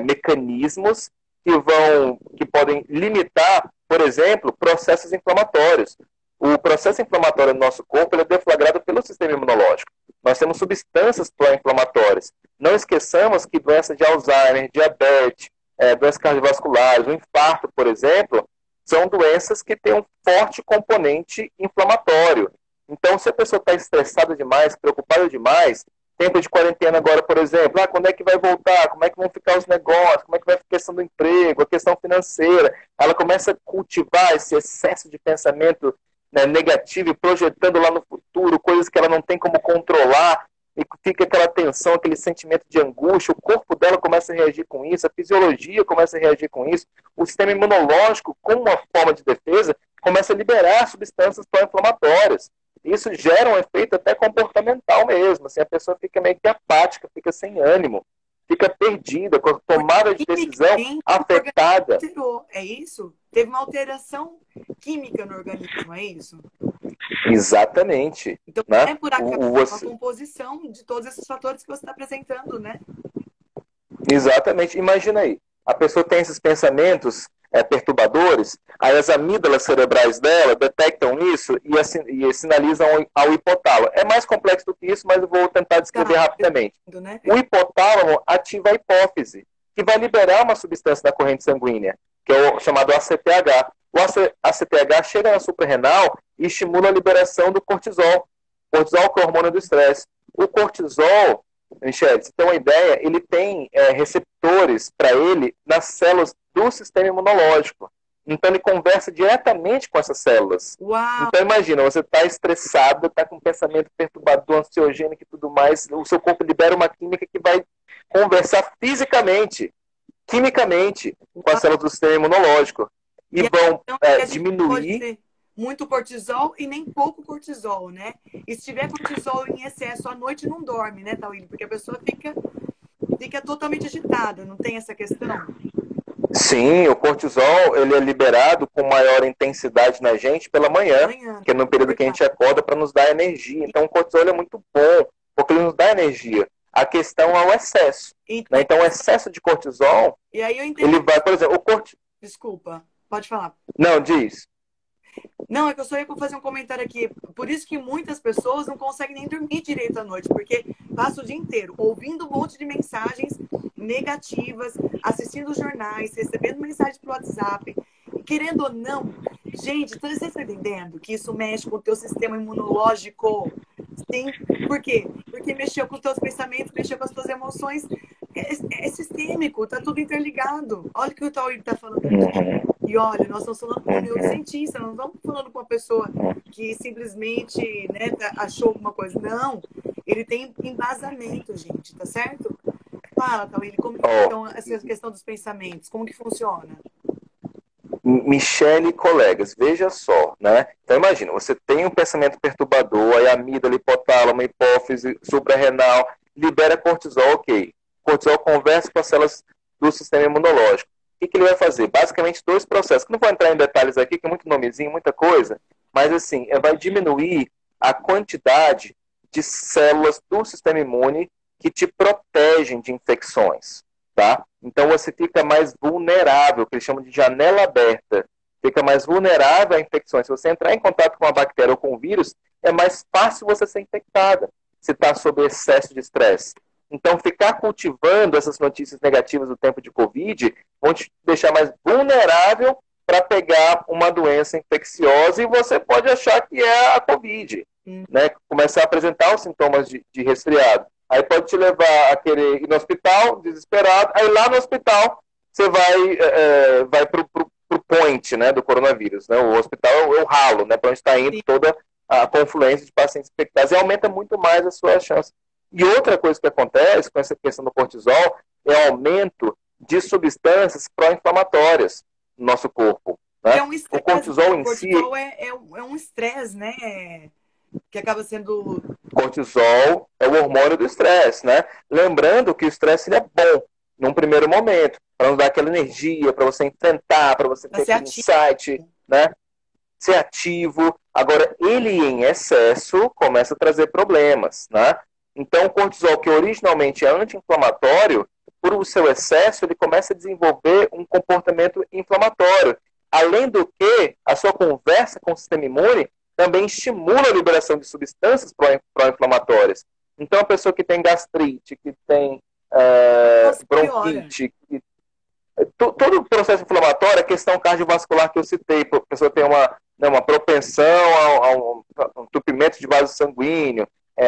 Speaker 2: mecanismos que podem limitar, por exemplo, processos inflamatórios. O processo inflamatório no nosso corpo ele é deflagrado pelo sistema imunológico. Nós temos substâncias pró-inflamatórias. Não esqueçamos que doença de Alzheimer, diabetes, doenças cardiovasculares, o infarto, por exemplo, são doenças que têm um forte componente inflamatório. Então, se a pessoa está estressada demais, preocupada demais, tempo de quarentena agora, por exemplo, quando é que vai voltar? Como é que vão ficar os negócios? Como é que vai ficar a questão do emprego, a questão financeira? Ela começa a cultivar esse excesso de pensamento, né, negativo e projetando lá no futuro coisas que ela não tem como controlar, e fica aquela tensão, aquele sentimento de angústia, o corpo dela começa a reagir com isso, a fisiologia começa a reagir com isso, o sistema imunológico, como uma forma de defesa, começa a liberar substâncias pró-inflamatórias. Isso gera um efeito até comportamental mesmo, assim, a pessoa fica meio que apática, fica sem ânimo, fica perdida, com a tomada de decisão afetada.
Speaker 1: É isso? Teve uma alteração química no organismo, é isso?
Speaker 2: Exatamente.
Speaker 1: Então,
Speaker 2: né?
Speaker 1: É por acaso a composição de todos esses fatores que você está apresentando, né?
Speaker 2: Exatamente. Imagina aí, a pessoa tem esses pensamentos perturbadores, aí as amígdalas cerebrais dela detectam isso e sinalizam ao hipotálamo. É mais complexo do que isso, mas eu vou tentar descrever rapidamente.
Speaker 1: Né?
Speaker 2: O hipotálamo ativa a hipófise, que vai liberar uma substância da corrente sanguínea, que é o chamado ACTH. O ACTH chega na suprarrenal e estimula a liberação do cortisol. Cortisol que é o hormônio do estresse. O cortisol, Michele, você tem uma ideia, ele tem receptores para ele nas células do sistema imunológico. Então ele conversa diretamente com essas células.
Speaker 1: Uau.
Speaker 2: Então imagina, você está estressado, está com um pensamento perturbador, ansiogênico e tudo mais, o seu corpo libera uma química que vai conversar fisicamente, quimicamente, com as células do sistema imunológico. E vão diminuir...
Speaker 1: Muito cortisol e nem pouco cortisol, né? E se tiver cortisol em excesso à noite, não dorme, né, Tawile? Porque a pessoa fica totalmente agitada, não tem essa questão?
Speaker 2: Sim, o cortisol ele é liberado com maior intensidade na gente pela manhã, que é no período que a gente acorda para nos dar energia. Então o cortisol é muito bom, porque ele nos dá energia. A questão é o excesso. Né? Então o excesso de cortisol,
Speaker 1: e aí eu entendi.
Speaker 2: Ele vai, por exemplo,
Speaker 1: Desculpa, pode falar.
Speaker 2: Não, diz.
Speaker 1: Não, é que eu só ia fazer um comentário aqui. Por isso que muitas pessoas não conseguem nem dormir direito à noite, porque passa o dia inteiro ouvindo um monte de mensagens negativas, assistindo jornais, recebendo mensagens pro WhatsApp. Querendo ou não, gente, você está entendendo que isso mexe com o teu sistema imunológico? Sim. Por quê? Porque mexeu com os teus pensamentos, mexeu com as tuas emoções. É sistêmico, tá tudo interligado. Olha o que o Tawile tá falando aqui. E olha, nós estamos falando com um neurocientista, não estamos falando com uma pessoa que simplesmente, né, achou alguma coisa. Não, ele tem embasamento, gente, tá certo? Fala, Tawile, como que então, essa questão dos pensamentos, como que funciona?
Speaker 2: Michele e colegas, veja só, né? Então imagina, você tem um pensamento perturbador, aí a amígdala, hipotálamo, hipófise, suprarrenal, libera cortisol, ok. Cortisol conversa com as células do sistema imunológico. O que ele vai fazer? Basicamente dois processos, que não vou entrar em detalhes aqui, que é muito nomezinho, muita coisa, mas assim, vai diminuir a quantidade de células do sistema imune que te protegem de infecções, tá? Então você fica mais vulnerável, que eles chamam de janela aberta, fica mais vulnerável a infecções. Se você entrar em contato com uma bactéria ou com um vírus, é mais fácil você ser infectada, se está sob excesso de estresse. Então, ficar cultivando essas notícias negativas do tempo de Covid vão te deixar mais vulnerável para pegar uma doença infecciosa e você pode achar que é a Covid, né? Começar a apresentar os sintomas de resfriado. Aí pode te levar a querer ir no hospital, desesperado. Aí lá no hospital, você vai para o point, né, do coronavírus. Né? O hospital é o ralo, né, para onde está indo toda a confluência de pacientes infectados. E aumenta muito mais a sua chance. E outra coisa que acontece com essa questão do cortisol é o aumento de substâncias pró-inflamatórias no nosso corpo. Né?
Speaker 1: É um estresse,
Speaker 2: o cortisol em si...
Speaker 1: é um estresse, né? Que acaba sendo...
Speaker 2: Cortisol é o hormônio do estresse, né? Lembrando que o estresse é bom num primeiro momento, para nos dar aquela energia, para você enfrentar, para você ter aquele insight, né? Ser ativo. Agora, ele em excesso começa a trazer problemas, né? Então, o cortisol, que originalmente é anti-inflamatório, por o seu excesso, ele começa a desenvolver um comportamento inflamatório. Além do que, a sua conversa com o sistema imune também estimula a liberação de substâncias pró-inflamatórias. Então, a pessoa que tem gastrite, que tem
Speaker 1: Nossa, piora.
Speaker 2: bronquite, todo o processo inflamatório, a questão cardiovascular que eu citei, a pessoa tem uma propensão a um entupimento de vaso sanguíneo,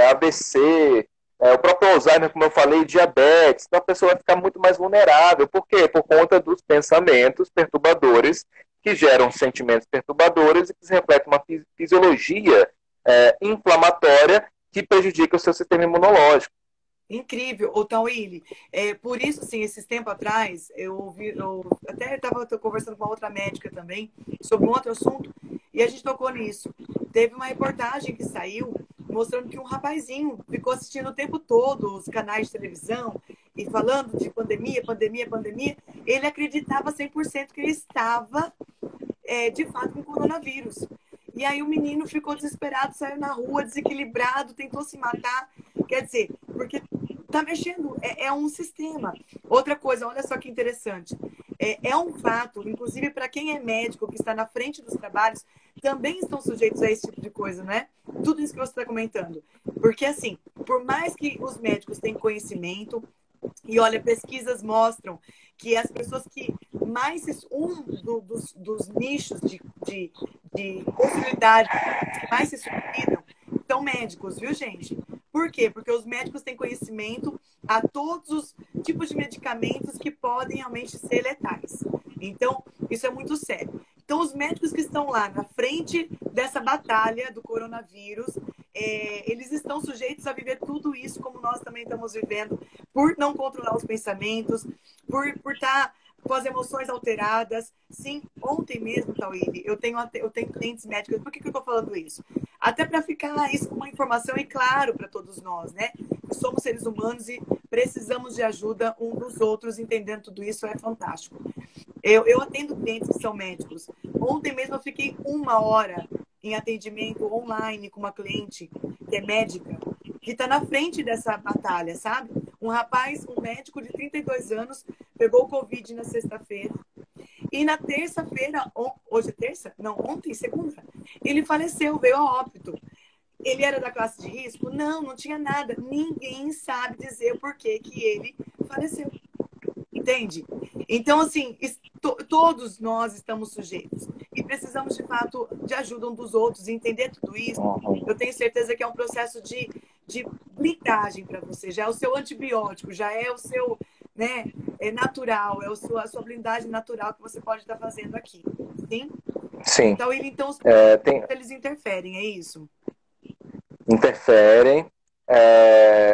Speaker 2: AVC, o próprio Alzheimer, como eu falei, diabetes. Então a pessoa vai ficar muito mais vulnerável. Por quê? Por conta dos pensamentos perturbadores que geram sentimentos perturbadores e que se refletem uma fisiologia inflamatória que prejudica o seu sistema imunológico.
Speaker 1: Incrível, o Tawili. Por isso, assim, esses tempos atrás, eu até estava conversando com uma outra médica também sobre um outro assunto, e a gente tocou nisso. Teve uma reportagem que saiu mostrando que um rapazinho ficou assistindo o tempo todo os canais de televisão e falando de pandemia, pandemia, pandemia. Ele acreditava 100% que ele estava, de fato, com coronavírus. E aí o menino ficou desesperado, saiu na rua, desequilibrado, tentou se matar. Quer dizer, porque tá mexendo, é um sistema. Outra coisa, olha só que interessante. É um fato, inclusive para quem é médico, que está na frente dos trabalhos, também estão sujeitos a esse tipo de coisa, não é? Tudo isso que você está comentando. Porque, assim, por mais que os médicos tenham conhecimento, e olha, pesquisas mostram que as pessoas que mais, dos nichos de possibilidade que mais se suicidam são médicos, viu, gente? Por quê? Porque os médicos têm conhecimento a todos os tipos de medicamentos que podem realmente ser letais. Então, isso é muito sério. Então, os médicos que estão lá na frente dessa batalha do coronavírus, eles estão sujeitos a viver tudo isso como nós também estamos vivendo, por não controlar os pensamentos, por estar com as emoções alteradas. Sim, ontem mesmo, Tawili, eu tenho clientes médicos. Por que eu estou falando isso? Até para ficar isso com uma informação e claro para todos nós, né? Somos seres humanos e precisamos de ajuda um dos outros, entendendo tudo isso é fantástico. Eu atendo clientes que são médicos. Ontem mesmo eu fiquei 1 hora em atendimento online com uma cliente que é médica, que está na frente dessa batalha, sabe? Um rapaz, um médico de 32 anos, pegou o Covid na sexta-feira. E na terça-feira, hoje é terça? Não, ontem, segunda, ele faleceu, veio a óbito. Ele era da classe de risco? Não, não tinha nada. Ninguém sabe dizer o porquê que ele faleceu. Entende? Então, assim, todos nós estamos sujeitos. E precisamos, de fato, de ajuda um dos outros e entender tudo isso. Eu tenho certeza que é um processo de blindagem para você. Já é o seu antibiótico, já é o seu, né, natural, é a sua blindagem natural que você pode estar fazendo aqui. Sim?
Speaker 2: Sim.
Speaker 1: Então eles interferem, é isso?
Speaker 2: Interferem.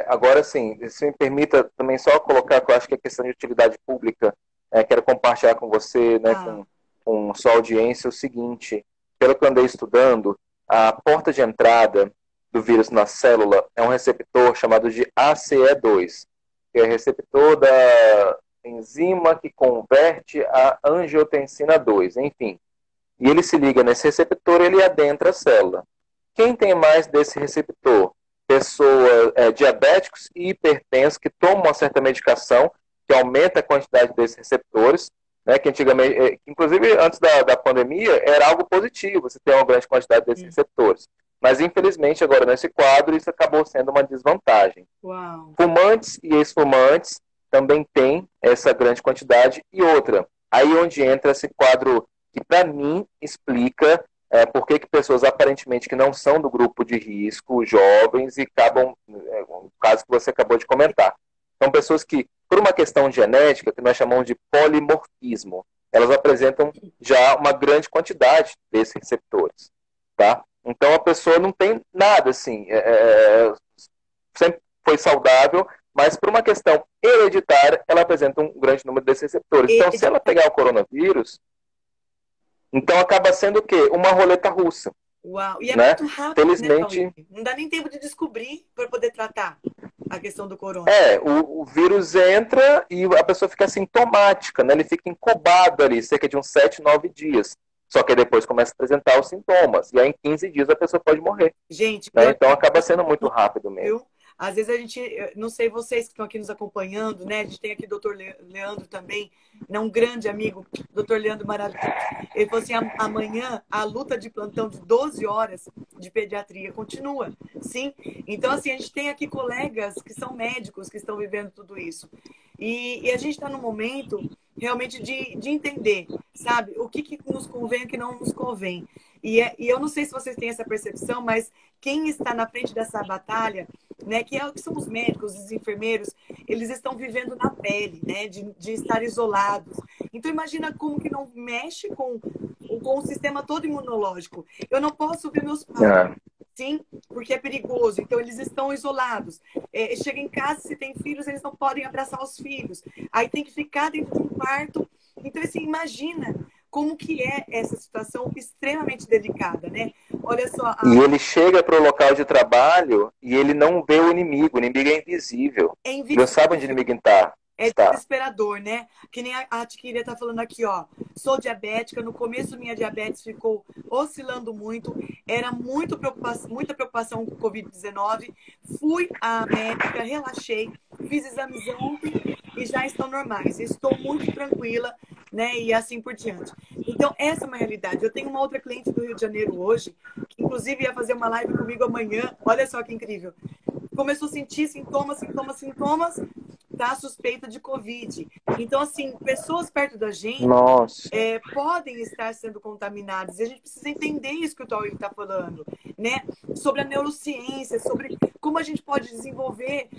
Speaker 2: Agora, sim, se me permita também só colocar que eu acho que a questão de utilidade pública, quero compartilhar com você, né, com sua audiência, o seguinte: pelo que eu andei estudando, a porta de entrada do vírus na célula é um receptor chamado de ACE2, que é receptor da enzima que converte a angiotensina 2, enfim. E ele se liga nesse receptor e ele adentra a célula. Quem tem mais desse receptor? Pessoas diabéticos e hipertensos que tomam uma certa medicação que aumenta a quantidade desses receptores, né, que antigamente, inclusive antes da pandemia, era algo positivo você ter uma grande quantidade desses receptores. Mas, infelizmente, agora nesse quadro, isso acabou sendo uma desvantagem.
Speaker 1: Uau.
Speaker 2: Fumantes e ex-fumantes também têm essa grande quantidade. E outra, aí onde entra esse quadro que, para mim, explica por que pessoas aparentemente que não são do grupo de risco, jovens, e acabam, no caso que você acabou de comentar. São pessoas que, por uma questão genética, que nós chamamos de polimorfismo, elas apresentam já uma grande quantidade desses receptores, tá? Então a pessoa não tem nada, assim, sempre foi saudável, mas por uma questão hereditária, ela apresenta um grande número desses receptores. Então, se ela pegar o coronavírus, então acaba sendo o quê? Uma roleta russa.
Speaker 1: Uau, e é
Speaker 2: né?
Speaker 1: muito rápido,
Speaker 2: Felizmente,
Speaker 1: né? Não dá nem tempo de descobrir para poder tratar a questão do corona.
Speaker 2: O vírus entra e a pessoa fica sintomática, né? Ele fica incubado ali, cerca de uns 7, 9 dias. Só que depois começa a apresentar os sintomas. E aí em 15 dias a pessoa pode morrer.
Speaker 1: Gente,
Speaker 2: né? Então acaba sendo muito rápido mesmo.
Speaker 1: Às vezes a gente, não sei vocês que estão aqui nos acompanhando, né? A gente tem aqui o doutor Leandro também, né? Um grande amigo, doutor Leandro maravilhoso. Ele falou assim, amanhã a luta de plantão de 12 horas de pediatria continua, sim? Então, assim, a gente tem aqui colegas que são médicos que estão vivendo tudo isso. E a gente está no momento realmente de entender, sabe? O que nos convém e o que não nos convém. E eu não sei se vocês têm essa percepção, mas quem está na frente dessa batalha, né, que são os médicos, os enfermeiros, eles estão vivendo na pele, né, de estar isolados. Então, imagina como que não mexe com o sistema todo imunológico. Eu não posso ver meus pais, sim, porque é perigoso. Então, eles estão isolados. Chega em casa, se tem filhos, eles não podem abraçar os filhos. Aí tem que ficar dentro de um quarto. Então, assim, imagina como que é essa situação extremamente delicada, né? Olha só.
Speaker 2: E ele chega para o local de trabalho e ele não vê o inimigo é invisível.
Speaker 1: É invisível.
Speaker 2: Ele não sabe onde o inimigo está.
Speaker 1: É desesperador, né? Que nem a Tiquíria tá falando aqui, ó. Sou diabética, no começo minha diabetes ficou oscilando muito, era muita preocupação com o Covid-19. Fui à médica, relaxei, fiz exames ontem e já estão normais. Estou muito tranquila, né? E assim por diante. Então, essa é uma realidade. Eu tenho uma outra cliente do Rio de Janeiro hoje, que inclusive ia fazer uma live comigo amanhã. Olha só que incrível. Começou a sentir sintomas, tá suspeita de Covid. Então, assim, pessoas perto da gente podem estar sendo contaminadas. E a gente precisa entender isso que o Tauí está falando, né? Sobre a neurociência, sobre como a gente pode desenvolver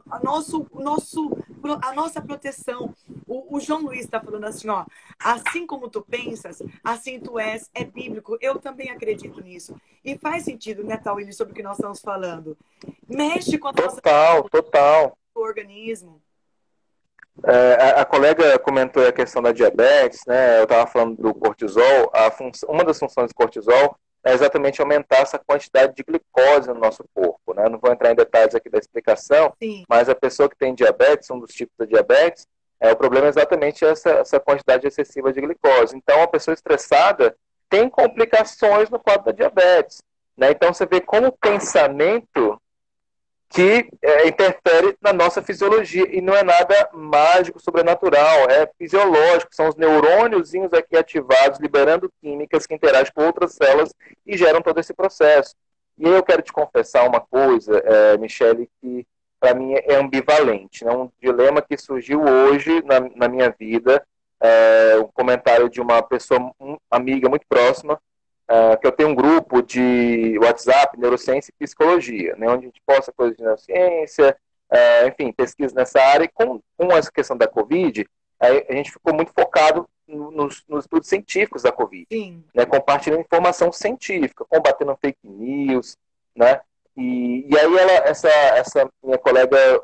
Speaker 1: a nossa proteção. O João Luiz está falando assim, ó, assim como tu pensas, assim tu és, é bíblico. Eu também acredito nisso. E faz sentido, né, Tauí, sobre o que nós estamos falando. Mexe com a nossa...
Speaker 2: Total.
Speaker 1: O organismo.
Speaker 2: A colega comentou a questão da diabetes, né? Eu estava falando do cortisol. Uma das funções do cortisol é exatamente aumentar essa quantidade de glicose no nosso corpo, né? Não vou entrar em detalhes aqui da explicação,
Speaker 1: sim,
Speaker 2: mas a pessoa que tem diabetes, um dos tipos da diabetes, o problema é exatamente essa quantidade excessiva de glicose. Então, a pessoa estressada tem complicações no quadro da diabetes, né? Então, você vê como o pensamento que interfere na nossa fisiologia, e não é nada mágico, sobrenatural, é fisiológico, são os neurôniozinhos aqui ativados, liberando químicas que interagem com outras células e geram todo esse processo. E aí eu quero te confessar uma coisa, Michele, que para mim é ambivalente, né? Um dilema que surgiu hoje na minha vida, um comentário de uma pessoa, amiga muito próxima, que eu tenho um grupo de WhatsApp, Neurociência e Psicologia, né, onde a gente posta coisas de neurociência, enfim, pesquisa nessa área. E com essa questão da Covid, a gente ficou muito focado nos estudos científicos da Covid, né, compartilhando informação científica, combatendo fake news, né, e aí essa minha colega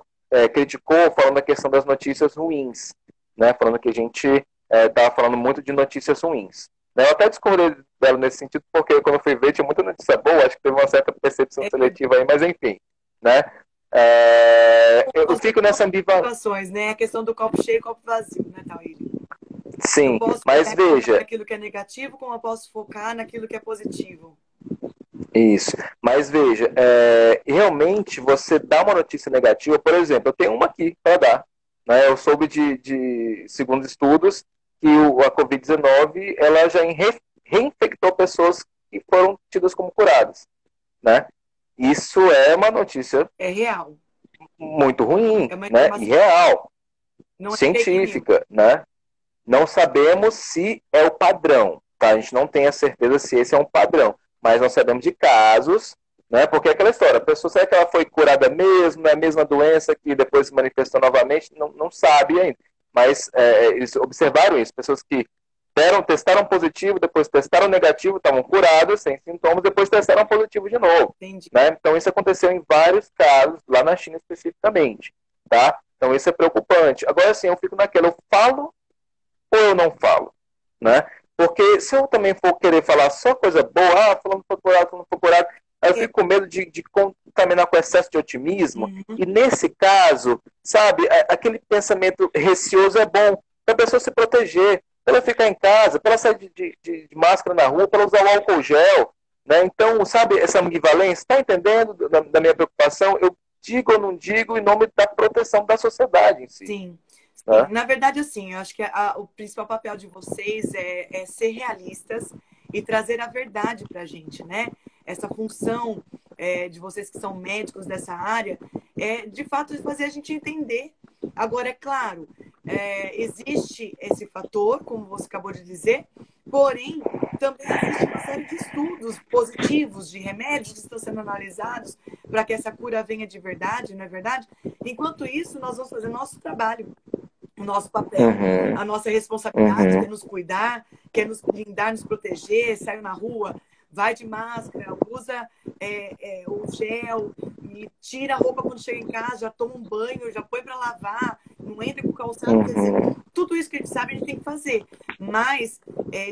Speaker 2: criticou, falando da questão das notícias ruins, né, falando que a gente estava falando muito de notícias ruins. Eu até descobri dela nesse sentido, porque quando eu fui ver, tinha muita notícia boa, acho que teve uma certa percepção seletiva aí, mas enfim, né? Eu fico nessa ambivalência.
Speaker 1: Né? A questão do copo cheio e copo vazio, né, Tauí?
Speaker 2: Sim, mas veja...
Speaker 1: naquilo que é negativo, como eu posso focar naquilo que é positivo.
Speaker 2: Isso, mas veja, realmente você dá uma notícia negativa, por exemplo, eu tenho uma aqui para dar, né? Eu soube segundo estudos, que a Covid-19 ela já reinfectou pessoas que foram tidas como curadas, né? Isso é uma notícia
Speaker 1: real,
Speaker 2: muito ruim, né? Irreal, científica, né? Não sabemos se é o padrão, tá? A gente não tem a certeza se esse é um padrão, mas nós sabemos de casos, né? Porque é aquela história, a pessoa, será que ela foi curada mesmo, é a mesma doença que depois se manifestou novamente? Não sabe ainda. Mas eles observaram isso, pessoas que testaram positivo, depois testaram negativo, estavam curadas, sem sintomas, depois testaram positivo de novo. Né? Então isso aconteceu em vários casos, lá na China especificamente. Tá? Então isso é preocupante. Agora sim, eu fico naquela, eu falo ou eu não falo? Né? Porque se eu também for querer falar só coisa boa, falando foi curado, aí eu fico com medo de contaminar com excesso de otimismo. E nesse caso, sabe, aquele pensamento receoso é bom para a pessoa se proteger, para ela ficar em casa, para ela sair de máscara na rua, para ela usar o álcool gel, né? Então, sabe, essa ambivalência, está entendendo da minha preocupação? Eu digo ou não digo em nome da proteção da sociedade em si.
Speaker 1: Sim.
Speaker 2: Né?
Speaker 1: Na verdade, assim, eu acho que o principal papel de vocês é ser realistas e trazer a verdade para a gente, né? Essa função de vocês que são médicos dessa área é, de fato, fazer a gente entender. Agora, é claro, existe esse fator, como você acabou de dizer, porém, também existe uma série de estudos positivos de remédios que estão sendo analisados para que essa cura venha de verdade, não é verdade? Enquanto isso, nós vamos fazer nosso trabalho, o nosso papel,
Speaker 2: Uhum,
Speaker 1: a nossa responsabilidade, que é
Speaker 2: uhum,
Speaker 1: nos cuidar, que é nos blindar, nos proteger, saiu na rua, vai de máscara, usa o gel, e tira a roupa quando chega em casa, já toma um banho, já põe para lavar, não entra com calçado, quer dizer,
Speaker 2: uhum,
Speaker 1: tudo isso que a gente sabe a gente tem que fazer. Mas,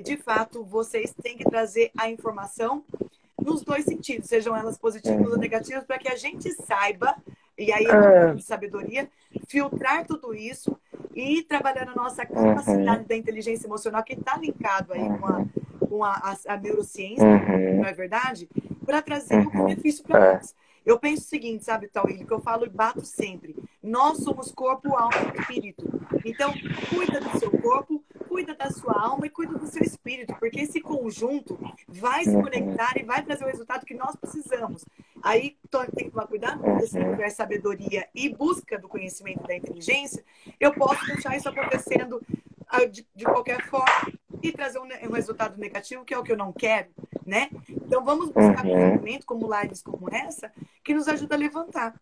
Speaker 1: de fato, vocês têm que trazer a informação nos dois sentidos, sejam elas positivas ou
Speaker 2: uhum.
Speaker 1: negativas, para que a gente saiba, e aí é um pouco
Speaker 2: É,
Speaker 1: de sabedoria, filtrar tudo isso e trabalhar a nossa capacidade
Speaker 2: uhum,
Speaker 1: da inteligência emocional, que está linkado aí
Speaker 2: uhum,
Speaker 1: com a neurociência, não
Speaker 2: uhum,
Speaker 1: é verdade? Para trazer o
Speaker 2: uhum.
Speaker 1: benefício para
Speaker 2: É,
Speaker 1: nós. Eu penso o seguinte, sabe, Tauílio, que eu falo e bato sempre. Nós somos corpo, alma e espírito. Então, cuida do seu corpo, cuida da sua alma e cuida do seu espírito, porque esse conjunto vai se
Speaker 2: uhum,
Speaker 1: conectar e vai trazer o resultado que nós precisamos. Aí tem que tomar cuidado, porque se não
Speaker 2: uhum,
Speaker 1: tiver sabedoria e busca do conhecimento e da inteligência, eu posso deixar isso acontecendo de qualquer forma e trazer um resultado negativo, que é o que eu não quero, né? Então vamos buscar
Speaker 2: uhum.
Speaker 1: conhecimento como lives como essa, que nos ajuda a levantar.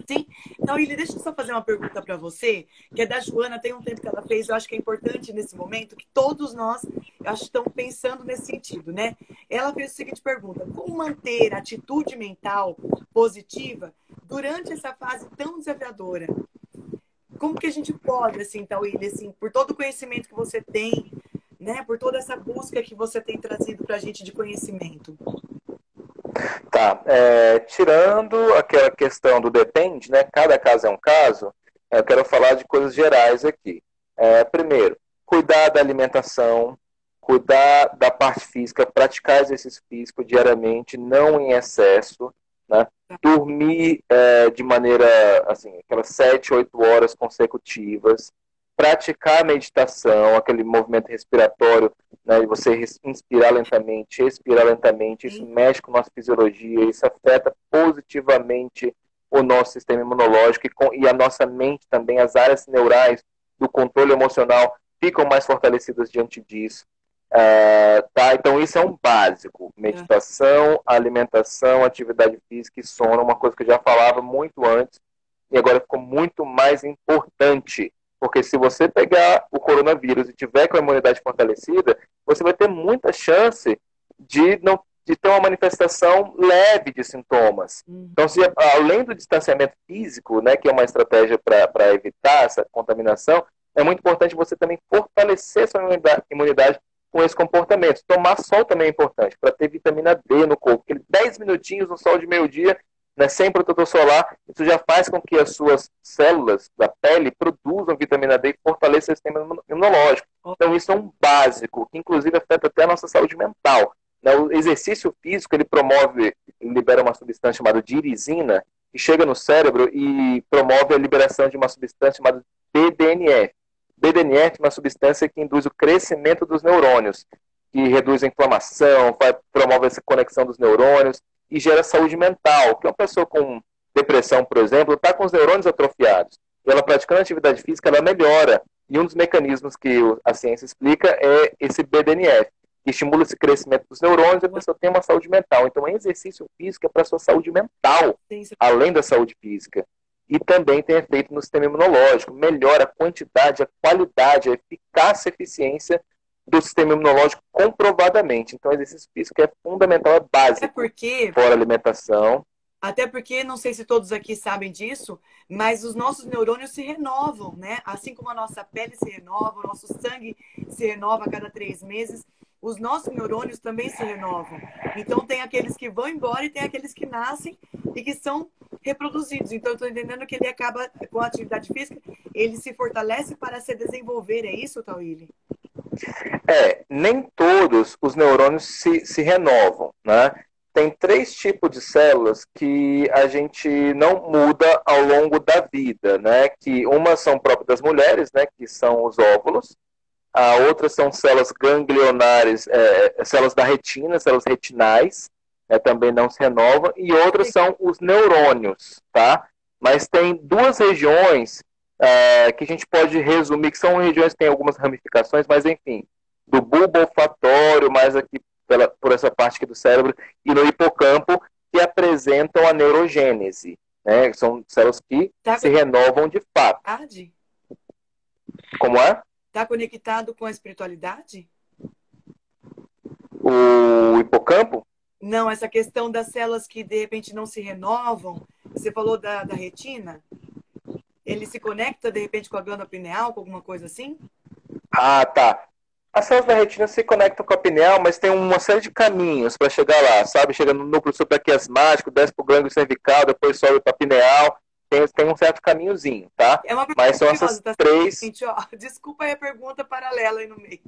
Speaker 1: Sim. Então, Ili, deixa eu só fazer uma pergunta para você, que é da Joana, tem um tempo que ela fez, eu acho que é importante nesse momento, que todos nós, eu acho que estamos pensando nesse sentido, né? Ela fez a seguinte pergunta: como manter a atitude mental positiva durante essa fase tão desafiadora? Como que a gente pode, assim, então, Ili, assim, por todo o conhecimento que você tem, né, por toda essa busca que você tem trazido para a gente de conhecimento?
Speaker 2: Tá, tirando aquela questão do depende, né? Cada caso é um caso. Eu quero falar de coisas gerais aqui. Primeiro, cuidar da alimentação, cuidar da parte física, praticar exercício físico diariamente, não em excesso, né? Dormir de maneira, assim, aquelas 7, 8 horas consecutivas, praticar meditação, aquele movimento respiratório, né, de você inspirar lentamente, expirar lentamente, isso
Speaker 1: Sim.
Speaker 2: mexe com a nossa fisiologia, isso afeta positivamente o nosso sistema imunológico e a nossa mente também, as áreas neurais do controle emocional ficam mais fortalecidas diante disso. Tá? Então isso é um básico, meditação, alimentação, atividade física e sono, uma coisa que eu já falava muito antes e agora ficou muito mais importante, porque se você pegar o coronavírus e tiver com a imunidade fortalecida, você vai ter muita chance de não de ter uma manifestação leve de sintomas. Então, se além do distanciamento físico, né, que é uma estratégia para evitar essa contaminação, é muito importante você também fortalecer sua imunidade com esse comportamento. Tomar sol também é importante, para ter vitamina D no corpo. Porque 10 minutinhos no sol de meio-dia, né, sem protetor solar, isso já faz com que as suas células da pele produzam vitamina D e fortaleçam o sistema imunológico. Então, isso é um básico, que inclusive afeta até a nossa saúde mental. O exercício físico, ele promove, ele libera uma substância chamada dirisina, que chega no cérebro e promove a liberação de uma substância chamada BDNF. BDNF é uma substância que induz o crescimento dos neurônios, que reduz a inflamação, promove essa conexão dos neurônios e gera saúde mental. Que uma pessoa com depressão, por exemplo, está com os neurônios atrofiados. E ela praticando atividade física, ela melhora. E um dos mecanismos que a ciência explica é esse BDNF, que estimula esse crescimento dos neurônios e a pessoa tem uma saúde mental. Então, exercício físico é para a sua saúde mental, além da saúde física. E também tem efeito no sistema imunológico, melhora a quantidade, a qualidade, a eficácia e eficiência do sistema imunológico comprovadamente. Então, exercício físico é fundamental, é básico. Fora alimentação.
Speaker 1: Até porque, não sei se todos aqui sabem disso, mas os nossos neurônios se renovam, né? Assim como a nossa pele se renova, o nosso sangue se renova a cada 3 meses, os nossos neurônios também se renovam. Então, tem aqueles que vão embora e tem aqueles que nascem e que são reproduzidos. Então, eu estou entendendo que ele acaba, com a atividade física, ele se fortalece para se desenvolver. É isso, Tauíli?
Speaker 2: Nem todos os neurônios se renovam, né? tem 3 tipos de células que a gente não muda ao longo da vida, né? Que uma são próprias das mulheres, né? Que são os óvulos. A outra são células ganglionares, células da retina, células retinais, também não se renovam. E outras são os neurônios, tá? Mas tem 2 regiões que a gente pode resumir, que são regiões que têm algumas ramificações, mas enfim, do bulbo olfatório, mais aqui por essa parte aqui do cérebro, e no hipocampo, que apresentam a neurogênese, né? São células que se renovam de fato. Como é?
Speaker 1: Está conectado com a espiritualidade?
Speaker 2: O hipocampo?
Speaker 1: Não, essa questão das células que de repente não se renovam. Você falou da retina? Ele se conecta de repente com a glândula pineal, com alguma coisa assim?
Speaker 2: Ah, tá. As células da retina se conectam com a pineal, mas tem uma série de caminhos para chegar lá, sabe? Chega no núcleo supraquiasmático, desce para o gânglio cervical, depois sobe para a pineal. Tem um certo caminhozinho, tá?
Speaker 1: É uma pergunta
Speaker 2: mas são essas
Speaker 1: tá
Speaker 2: 3...
Speaker 1: Gente, ó, desculpa aí a pergunta paralela aí no meio.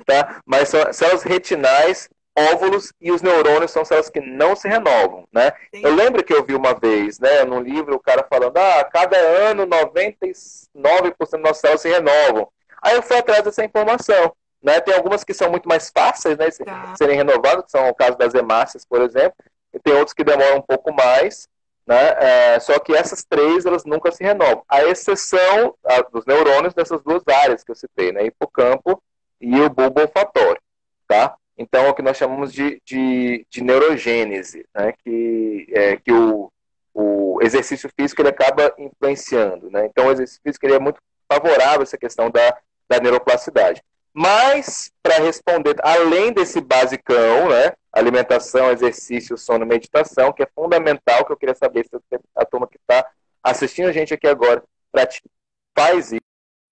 Speaker 2: Tá? Mas são células retinais, óvulos e os neurônios são células que não se renovam, né? Eu lembro que eu vi uma vez, né, num livro, o cara falando, a cada ano 99% das nossas células se renovam. Aí eu fui atrás dessa informação, né? Tem algumas que são muito mais fáceis, né, de serem renovadas, que são o caso das hemácias, por exemplo, e tem outros que demoram um pouco mais, né? Só que essas 3, elas nunca se renovam. A exceção dos neurônios dessas 2 áreas que eu citei, né? Hipocampo e o bulbo olfatório, tá? Então, é o que nós chamamos de neurogênese, né? Que o exercício físico ele acaba influenciando, né? Então, o exercício físico ele é muito favorável a essa questão da neuroplasticidade. Mas, para responder, além desse basicão, né? Alimentação, exercício, sono, meditação, que é fundamental, que eu queria saber se a turma que está assistindo a gente aqui agora faz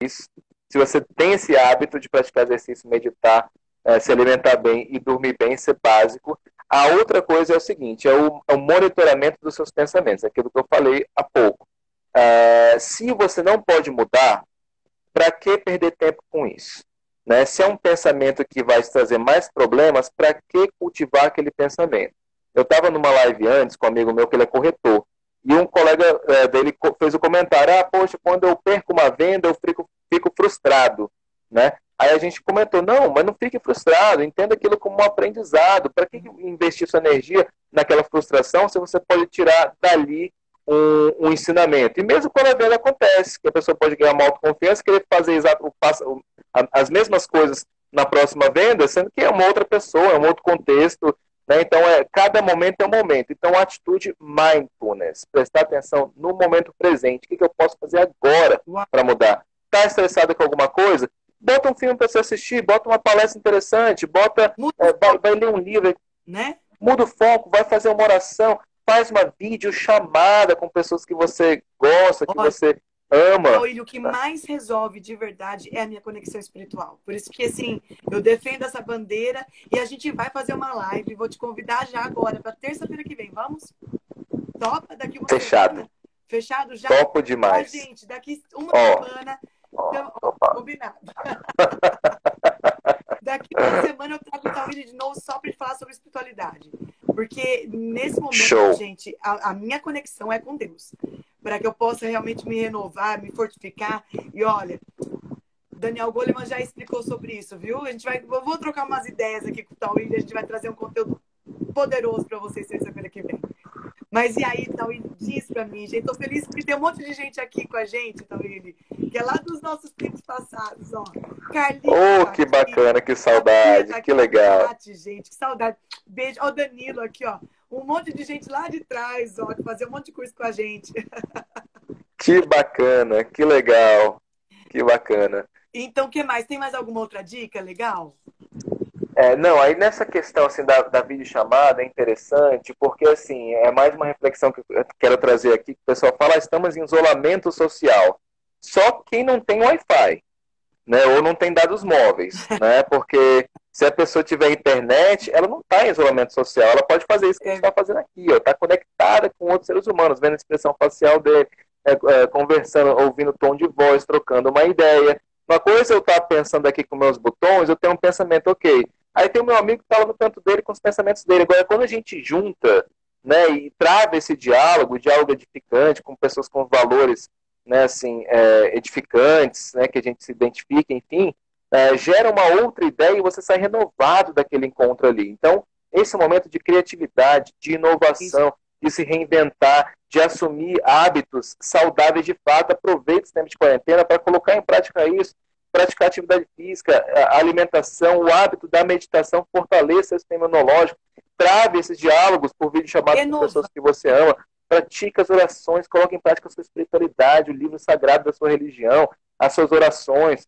Speaker 2: isso. Se você tem esse hábito de praticar exercício, meditar, se alimentar bem e dormir bem, isso é básico. A outra coisa é o seguinte, é o monitoramento dos seus pensamentos, aquilo que eu falei há pouco. Se você não pode mudar, para que perder tempo com isso? Né? Se é um pensamento que vai te trazer mais problemas, para que cultivar aquele pensamento? Eu estava numa live antes com um amigo meu que ele é corretor, e um colega dele fez o comentário, poxa, quando eu perco uma venda, eu fico frustrado, né? Aí a gente comentou, não, mas não fique frustrado, entenda aquilo como um aprendizado. Para que investir sua energia naquela frustração se você pode tirar dali um ensinamento? E mesmo quando a venda acontece, que a pessoa pode ganhar uma autoconfiança, querer fazer as mesmas coisas na próxima venda, sendo que é uma outra pessoa, é um outro contexto, né? Então, cada momento é um momento. Então, a atitude mindfulness, prestar atenção no momento presente. O que eu posso fazer agora para mudar? Está estressado com alguma coisa? Bota um filme para você assistir, bota uma palestra interessante, vai ler um livro,
Speaker 1: né?
Speaker 2: Muda o foco, vai fazer uma oração, faz uma videochamada com pessoas que você gosta, que você ama.
Speaker 1: O que mais resolve de verdade é a minha conexão espiritual. Por isso que, assim, eu defendo essa bandeira e a gente vai fazer uma live. Vou te convidar já agora, para terça-feira que vem. Vamos? Topa? Daqui uma
Speaker 2: Fechado.
Speaker 1: semana. Fechado já?
Speaker 2: Topo demais.
Speaker 1: Gente, daqui uma semana... Combinado. Daqui uma semana eu trago o Tawhid de novo só para ele falar sobre espiritualidade. Porque nesse momento,
Speaker 2: Show.
Speaker 1: Gente, a minha conexão é com Deus. Para que eu possa realmente me renovar, me fortificar. E olha, Daniel Goleman já explicou sobre isso, viu? Eu vou trocar umas ideias aqui com o Tawhid e a gente vai trazer um conteúdo poderoso para vocês terça-feira que vem. Mas e aí, Tawhid, diz pra mim, gente. Tô feliz porque tem um monte de gente aqui com a gente, Tawhid, que é lá dos nossos tempos passados, ó. Carlinhos.
Speaker 2: Que bacana, que saudade, que legal.
Speaker 1: Gente, que saudade. Beijo. Ó, o Danilo aqui, ó. Um monte de gente lá de trás, ó, que fazia um monte de curso com a gente.
Speaker 2: Que bacana, que legal. Que bacana.
Speaker 1: Então, o que mais? Tem mais alguma outra dica legal?
Speaker 2: Não, aí nessa questão assim, da videochamada é interessante, porque assim, é mais uma reflexão que eu quero trazer aqui, que o pessoal fala, estamos em isolamento social. Só quem não tem Wi-Fi, né, ou não tem dados móveis, né, porque se a pessoa tiver internet, ela não está em isolamento social, ela pode fazer isso que a gente está fazendo aqui, está conectada com outros seres humanos, vendo a expressão facial dele, conversando, ouvindo o tom de voz, trocando uma ideia. Uma coisa eu estar pensando aqui com meus botões, eu tenho um pensamento, ok, Aí tem o meu amigo que está lá no canto dele com os pensamentos dele. Agora, quando a gente junta, né, e trava esse diálogo, diálogo edificante, com pessoas com valores, né, assim, edificantes, né, que a gente se identifica, enfim, gera uma outra ideia e você sai renovado daquele encontro ali. Então, esse momento de criatividade, de
Speaker 1: Isso.
Speaker 2: inovação, de se reinventar, de assumir hábitos saudáveis de fato, aproveite esse tempo de quarentena para colocar em prática isso, praticar atividade física, a alimentação, o hábito da meditação, fortaleça o sistema imunológico, trave esses diálogos por vídeo chamado com pessoas
Speaker 1: Renova.
Speaker 2: que você ama, pratique as orações, coloque em prática a sua espiritualidade, o livro sagrado da sua religião, as suas orações,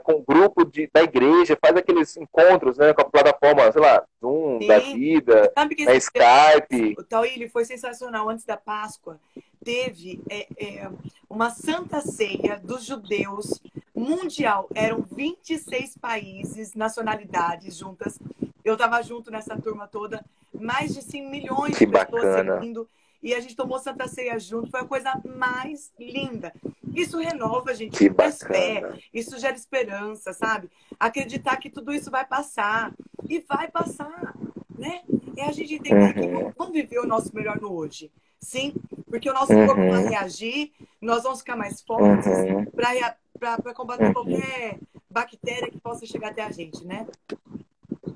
Speaker 2: com o grupo da igreja, faz aqueles encontros, né, com a plataforma, sei lá, Zoom, da
Speaker 1: Sim.
Speaker 2: vida,
Speaker 1: Sabe que
Speaker 2: né, Skype.
Speaker 1: o Tauílio foi sensacional. Antes da Páscoa, teve uma santa ceia dos judeus mundial. Eram 26 países, nacionalidades juntas. Eu estava junto nessa turma toda. Mais de 5 milhões
Speaker 2: Que
Speaker 1: de pessoas
Speaker 2: bacana.
Speaker 1: seguindo. E a gente tomou Santa Ceia junto. Foi a coisa mais linda. Isso renova, gente.
Speaker 2: Que
Speaker 1: Isso traz fé.
Speaker 2: bacana.
Speaker 1: Isso gera esperança, sabe? Acreditar que tudo isso vai passar. E vai passar, né? É a gente entender que vamos viver o nosso melhor no hoje. Sim, porque o nosso corpo vai reagir, nós vamos ficar mais fortes para combater qualquer bactéria que possa chegar até a gente, né?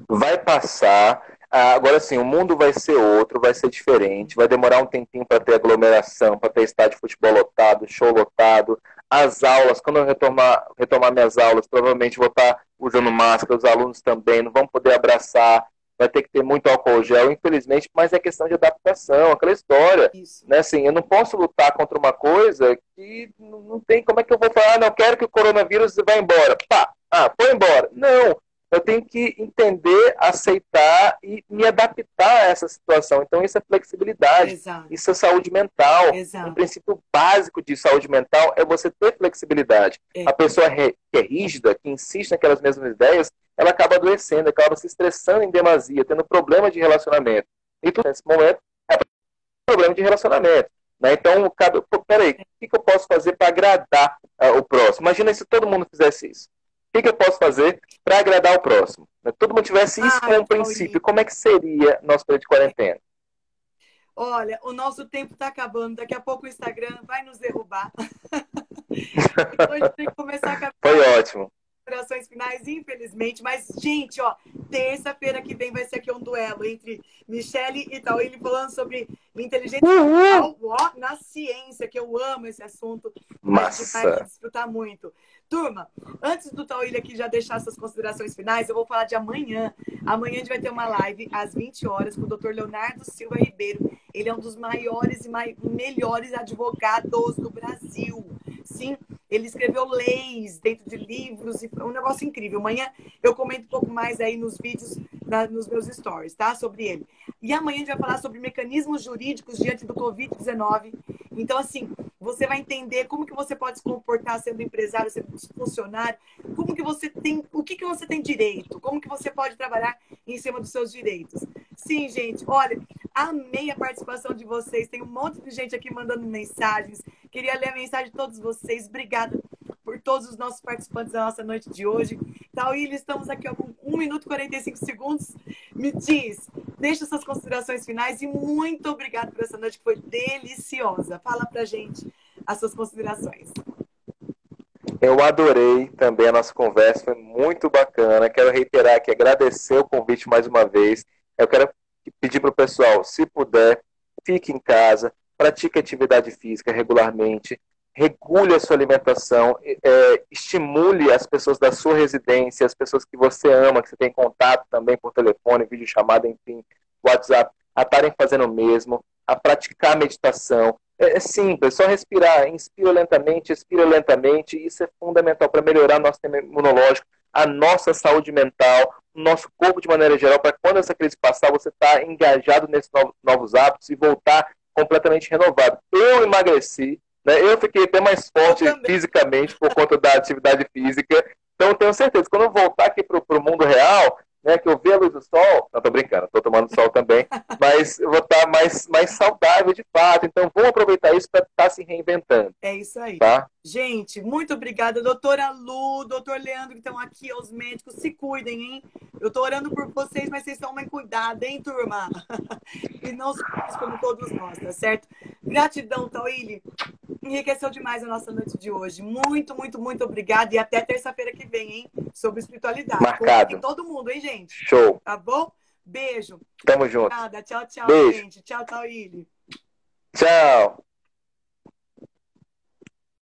Speaker 2: Vai passar. Agora sim, o mundo vai ser outro, vai ser diferente, vai demorar um tempinho para ter aglomeração, para ter estádio de futebol lotado, show lotado. As aulas, quando eu retomar minhas aulas, provavelmente vou estar usando máscara, os alunos também, não vão poder abraçar, vai ter que ter muito álcool gel, infelizmente, mas é questão de adaptação, aquela história.
Speaker 1: Isso.
Speaker 2: Né? Assim, eu não posso lutar contra uma coisa que não tem, como é que eu vou falar, não quero que o coronavírus vá embora. Pá, foi embora. Não, eu tenho que entender, aceitar e me adaptar a essa situação. Então, isso é flexibilidade,
Speaker 1: Exato.
Speaker 2: isso é saúde mental.
Speaker 1: Exato.
Speaker 2: Um princípio básico de saúde mental é você ter flexibilidade. A pessoa que é rígida, que insiste naquelas mesmas ideias, ela acaba adoecendo, acaba se estressando em demasia, tendo problema de relacionamento. E tudo nesse momento é problema de relacionamento. Né? Então, peraí, o que eu posso fazer para agradar o próximo? Imagina se todo mundo fizesse isso. O que eu posso fazer para agradar o próximo? Se todo mundo tivesse isso como princípio, como é que seria nosso período de quarentena?
Speaker 1: Olha, o nosso tempo está acabando. Daqui a pouco o Instagram vai nos derrubar. Então a gente tem que começar a caminhar.
Speaker 2: Foi ótimo.
Speaker 1: Considerações finais, infelizmente. Mas, gente, ó, terça-feira que vem vai ser aqui um duelo entre Michele e Tauílio falando sobre inteligência artificial na ciência, que eu amo esse assunto.
Speaker 2: Massa.
Speaker 1: A gente vai desfrutar muito. Turma, antes do Tauílio aqui já deixar suas considerações finais, eu vou falar de amanhã. Amanhã a gente vai ter uma live às 20 horas com o Dr. Leonardo Silva Ribeiro. Ele é um dos maiores e melhores advogados do Brasil. Sim, ele escreveu leis dentro de livros, e foi um negócio incrível. Amanhã eu comento um pouco mais aí nos vídeos, nos meus stories, tá? Sobre ele. E amanhã a gente vai falar sobre mecanismos jurídicos diante do Covid-19. Então, assim, você vai entender como que você pode se comportar sendo empresário, sendo funcionário, como que você tem, o que você tem direito, como que você pode trabalhar em cima dos seus direitos. Sim, gente, olha, amei a participação de vocês. Tem um monte de gente aqui mandando mensagens. Queria ler a mensagem de todos vocês. Obrigada por todos os nossos participantes da nossa noite de hoje. Tauílio, estamos aqui ó, com 1 minuto e 45 segundos. Me diz, deixa suas considerações finais e muito obrigada por essa noite que foi deliciosa. Fala pra gente as suas considerações.
Speaker 2: Eu adorei também a nossa conversa, foi muito bacana. Quero reiterar aqui, agradecer o convite mais uma vez. Eu quero pedir para o pessoal, se puder, fique em casa, pratique atividade física regularmente, regule a sua alimentação, estimule as pessoas da sua residência, as pessoas que você ama, que você tem contato também por telefone, videochamada, enfim, WhatsApp, a estarem fazendo o mesmo, a praticar meditação. É simples, é só respirar, inspira lentamente, expira lentamente, isso é fundamental para melhorar nosso sistema imunológico, a nossa saúde mental, o nosso corpo de maneira geral, para quando essa crise passar, você estar engajado nesses novos hábitos e voltar completamente renovado. Eu emagreci, né? Eu fiquei até mais forte fisicamente por conta da atividade física, então eu tenho certeza, quando eu voltar aqui para o mundo real, né, que eu ver a luz do sol, não, tô brincando, tô tomando sol também, mas eu vou estar mais saudável de fato, então vamos aproveitar isso para estar se reinventando.
Speaker 1: É isso aí.
Speaker 2: Tá?
Speaker 1: Gente, muito obrigada, doutora Lu, doutor Leandro, que estão aqui, aos médicos, se cuidem, hein? Eu tô orando por vocês, mas vocês tomem cuidado, hein, turma? E não se como todos nós, tá certo? Gratidão, Tauíli. Enriqueceu demais a nossa noite de hoje. Muito, muito, muito obrigada. E até terça-feira que vem, hein? Sobre espiritualidade.
Speaker 2: Marcado.
Speaker 1: Com todo mundo, hein, gente?
Speaker 2: Show.
Speaker 1: Tá bom? Beijo.
Speaker 2: Tamo junto.
Speaker 1: Obrigada. Tchau, tchau,
Speaker 2: Beijo.
Speaker 1: gente. Tchau, Tauíli.
Speaker 2: Tchau.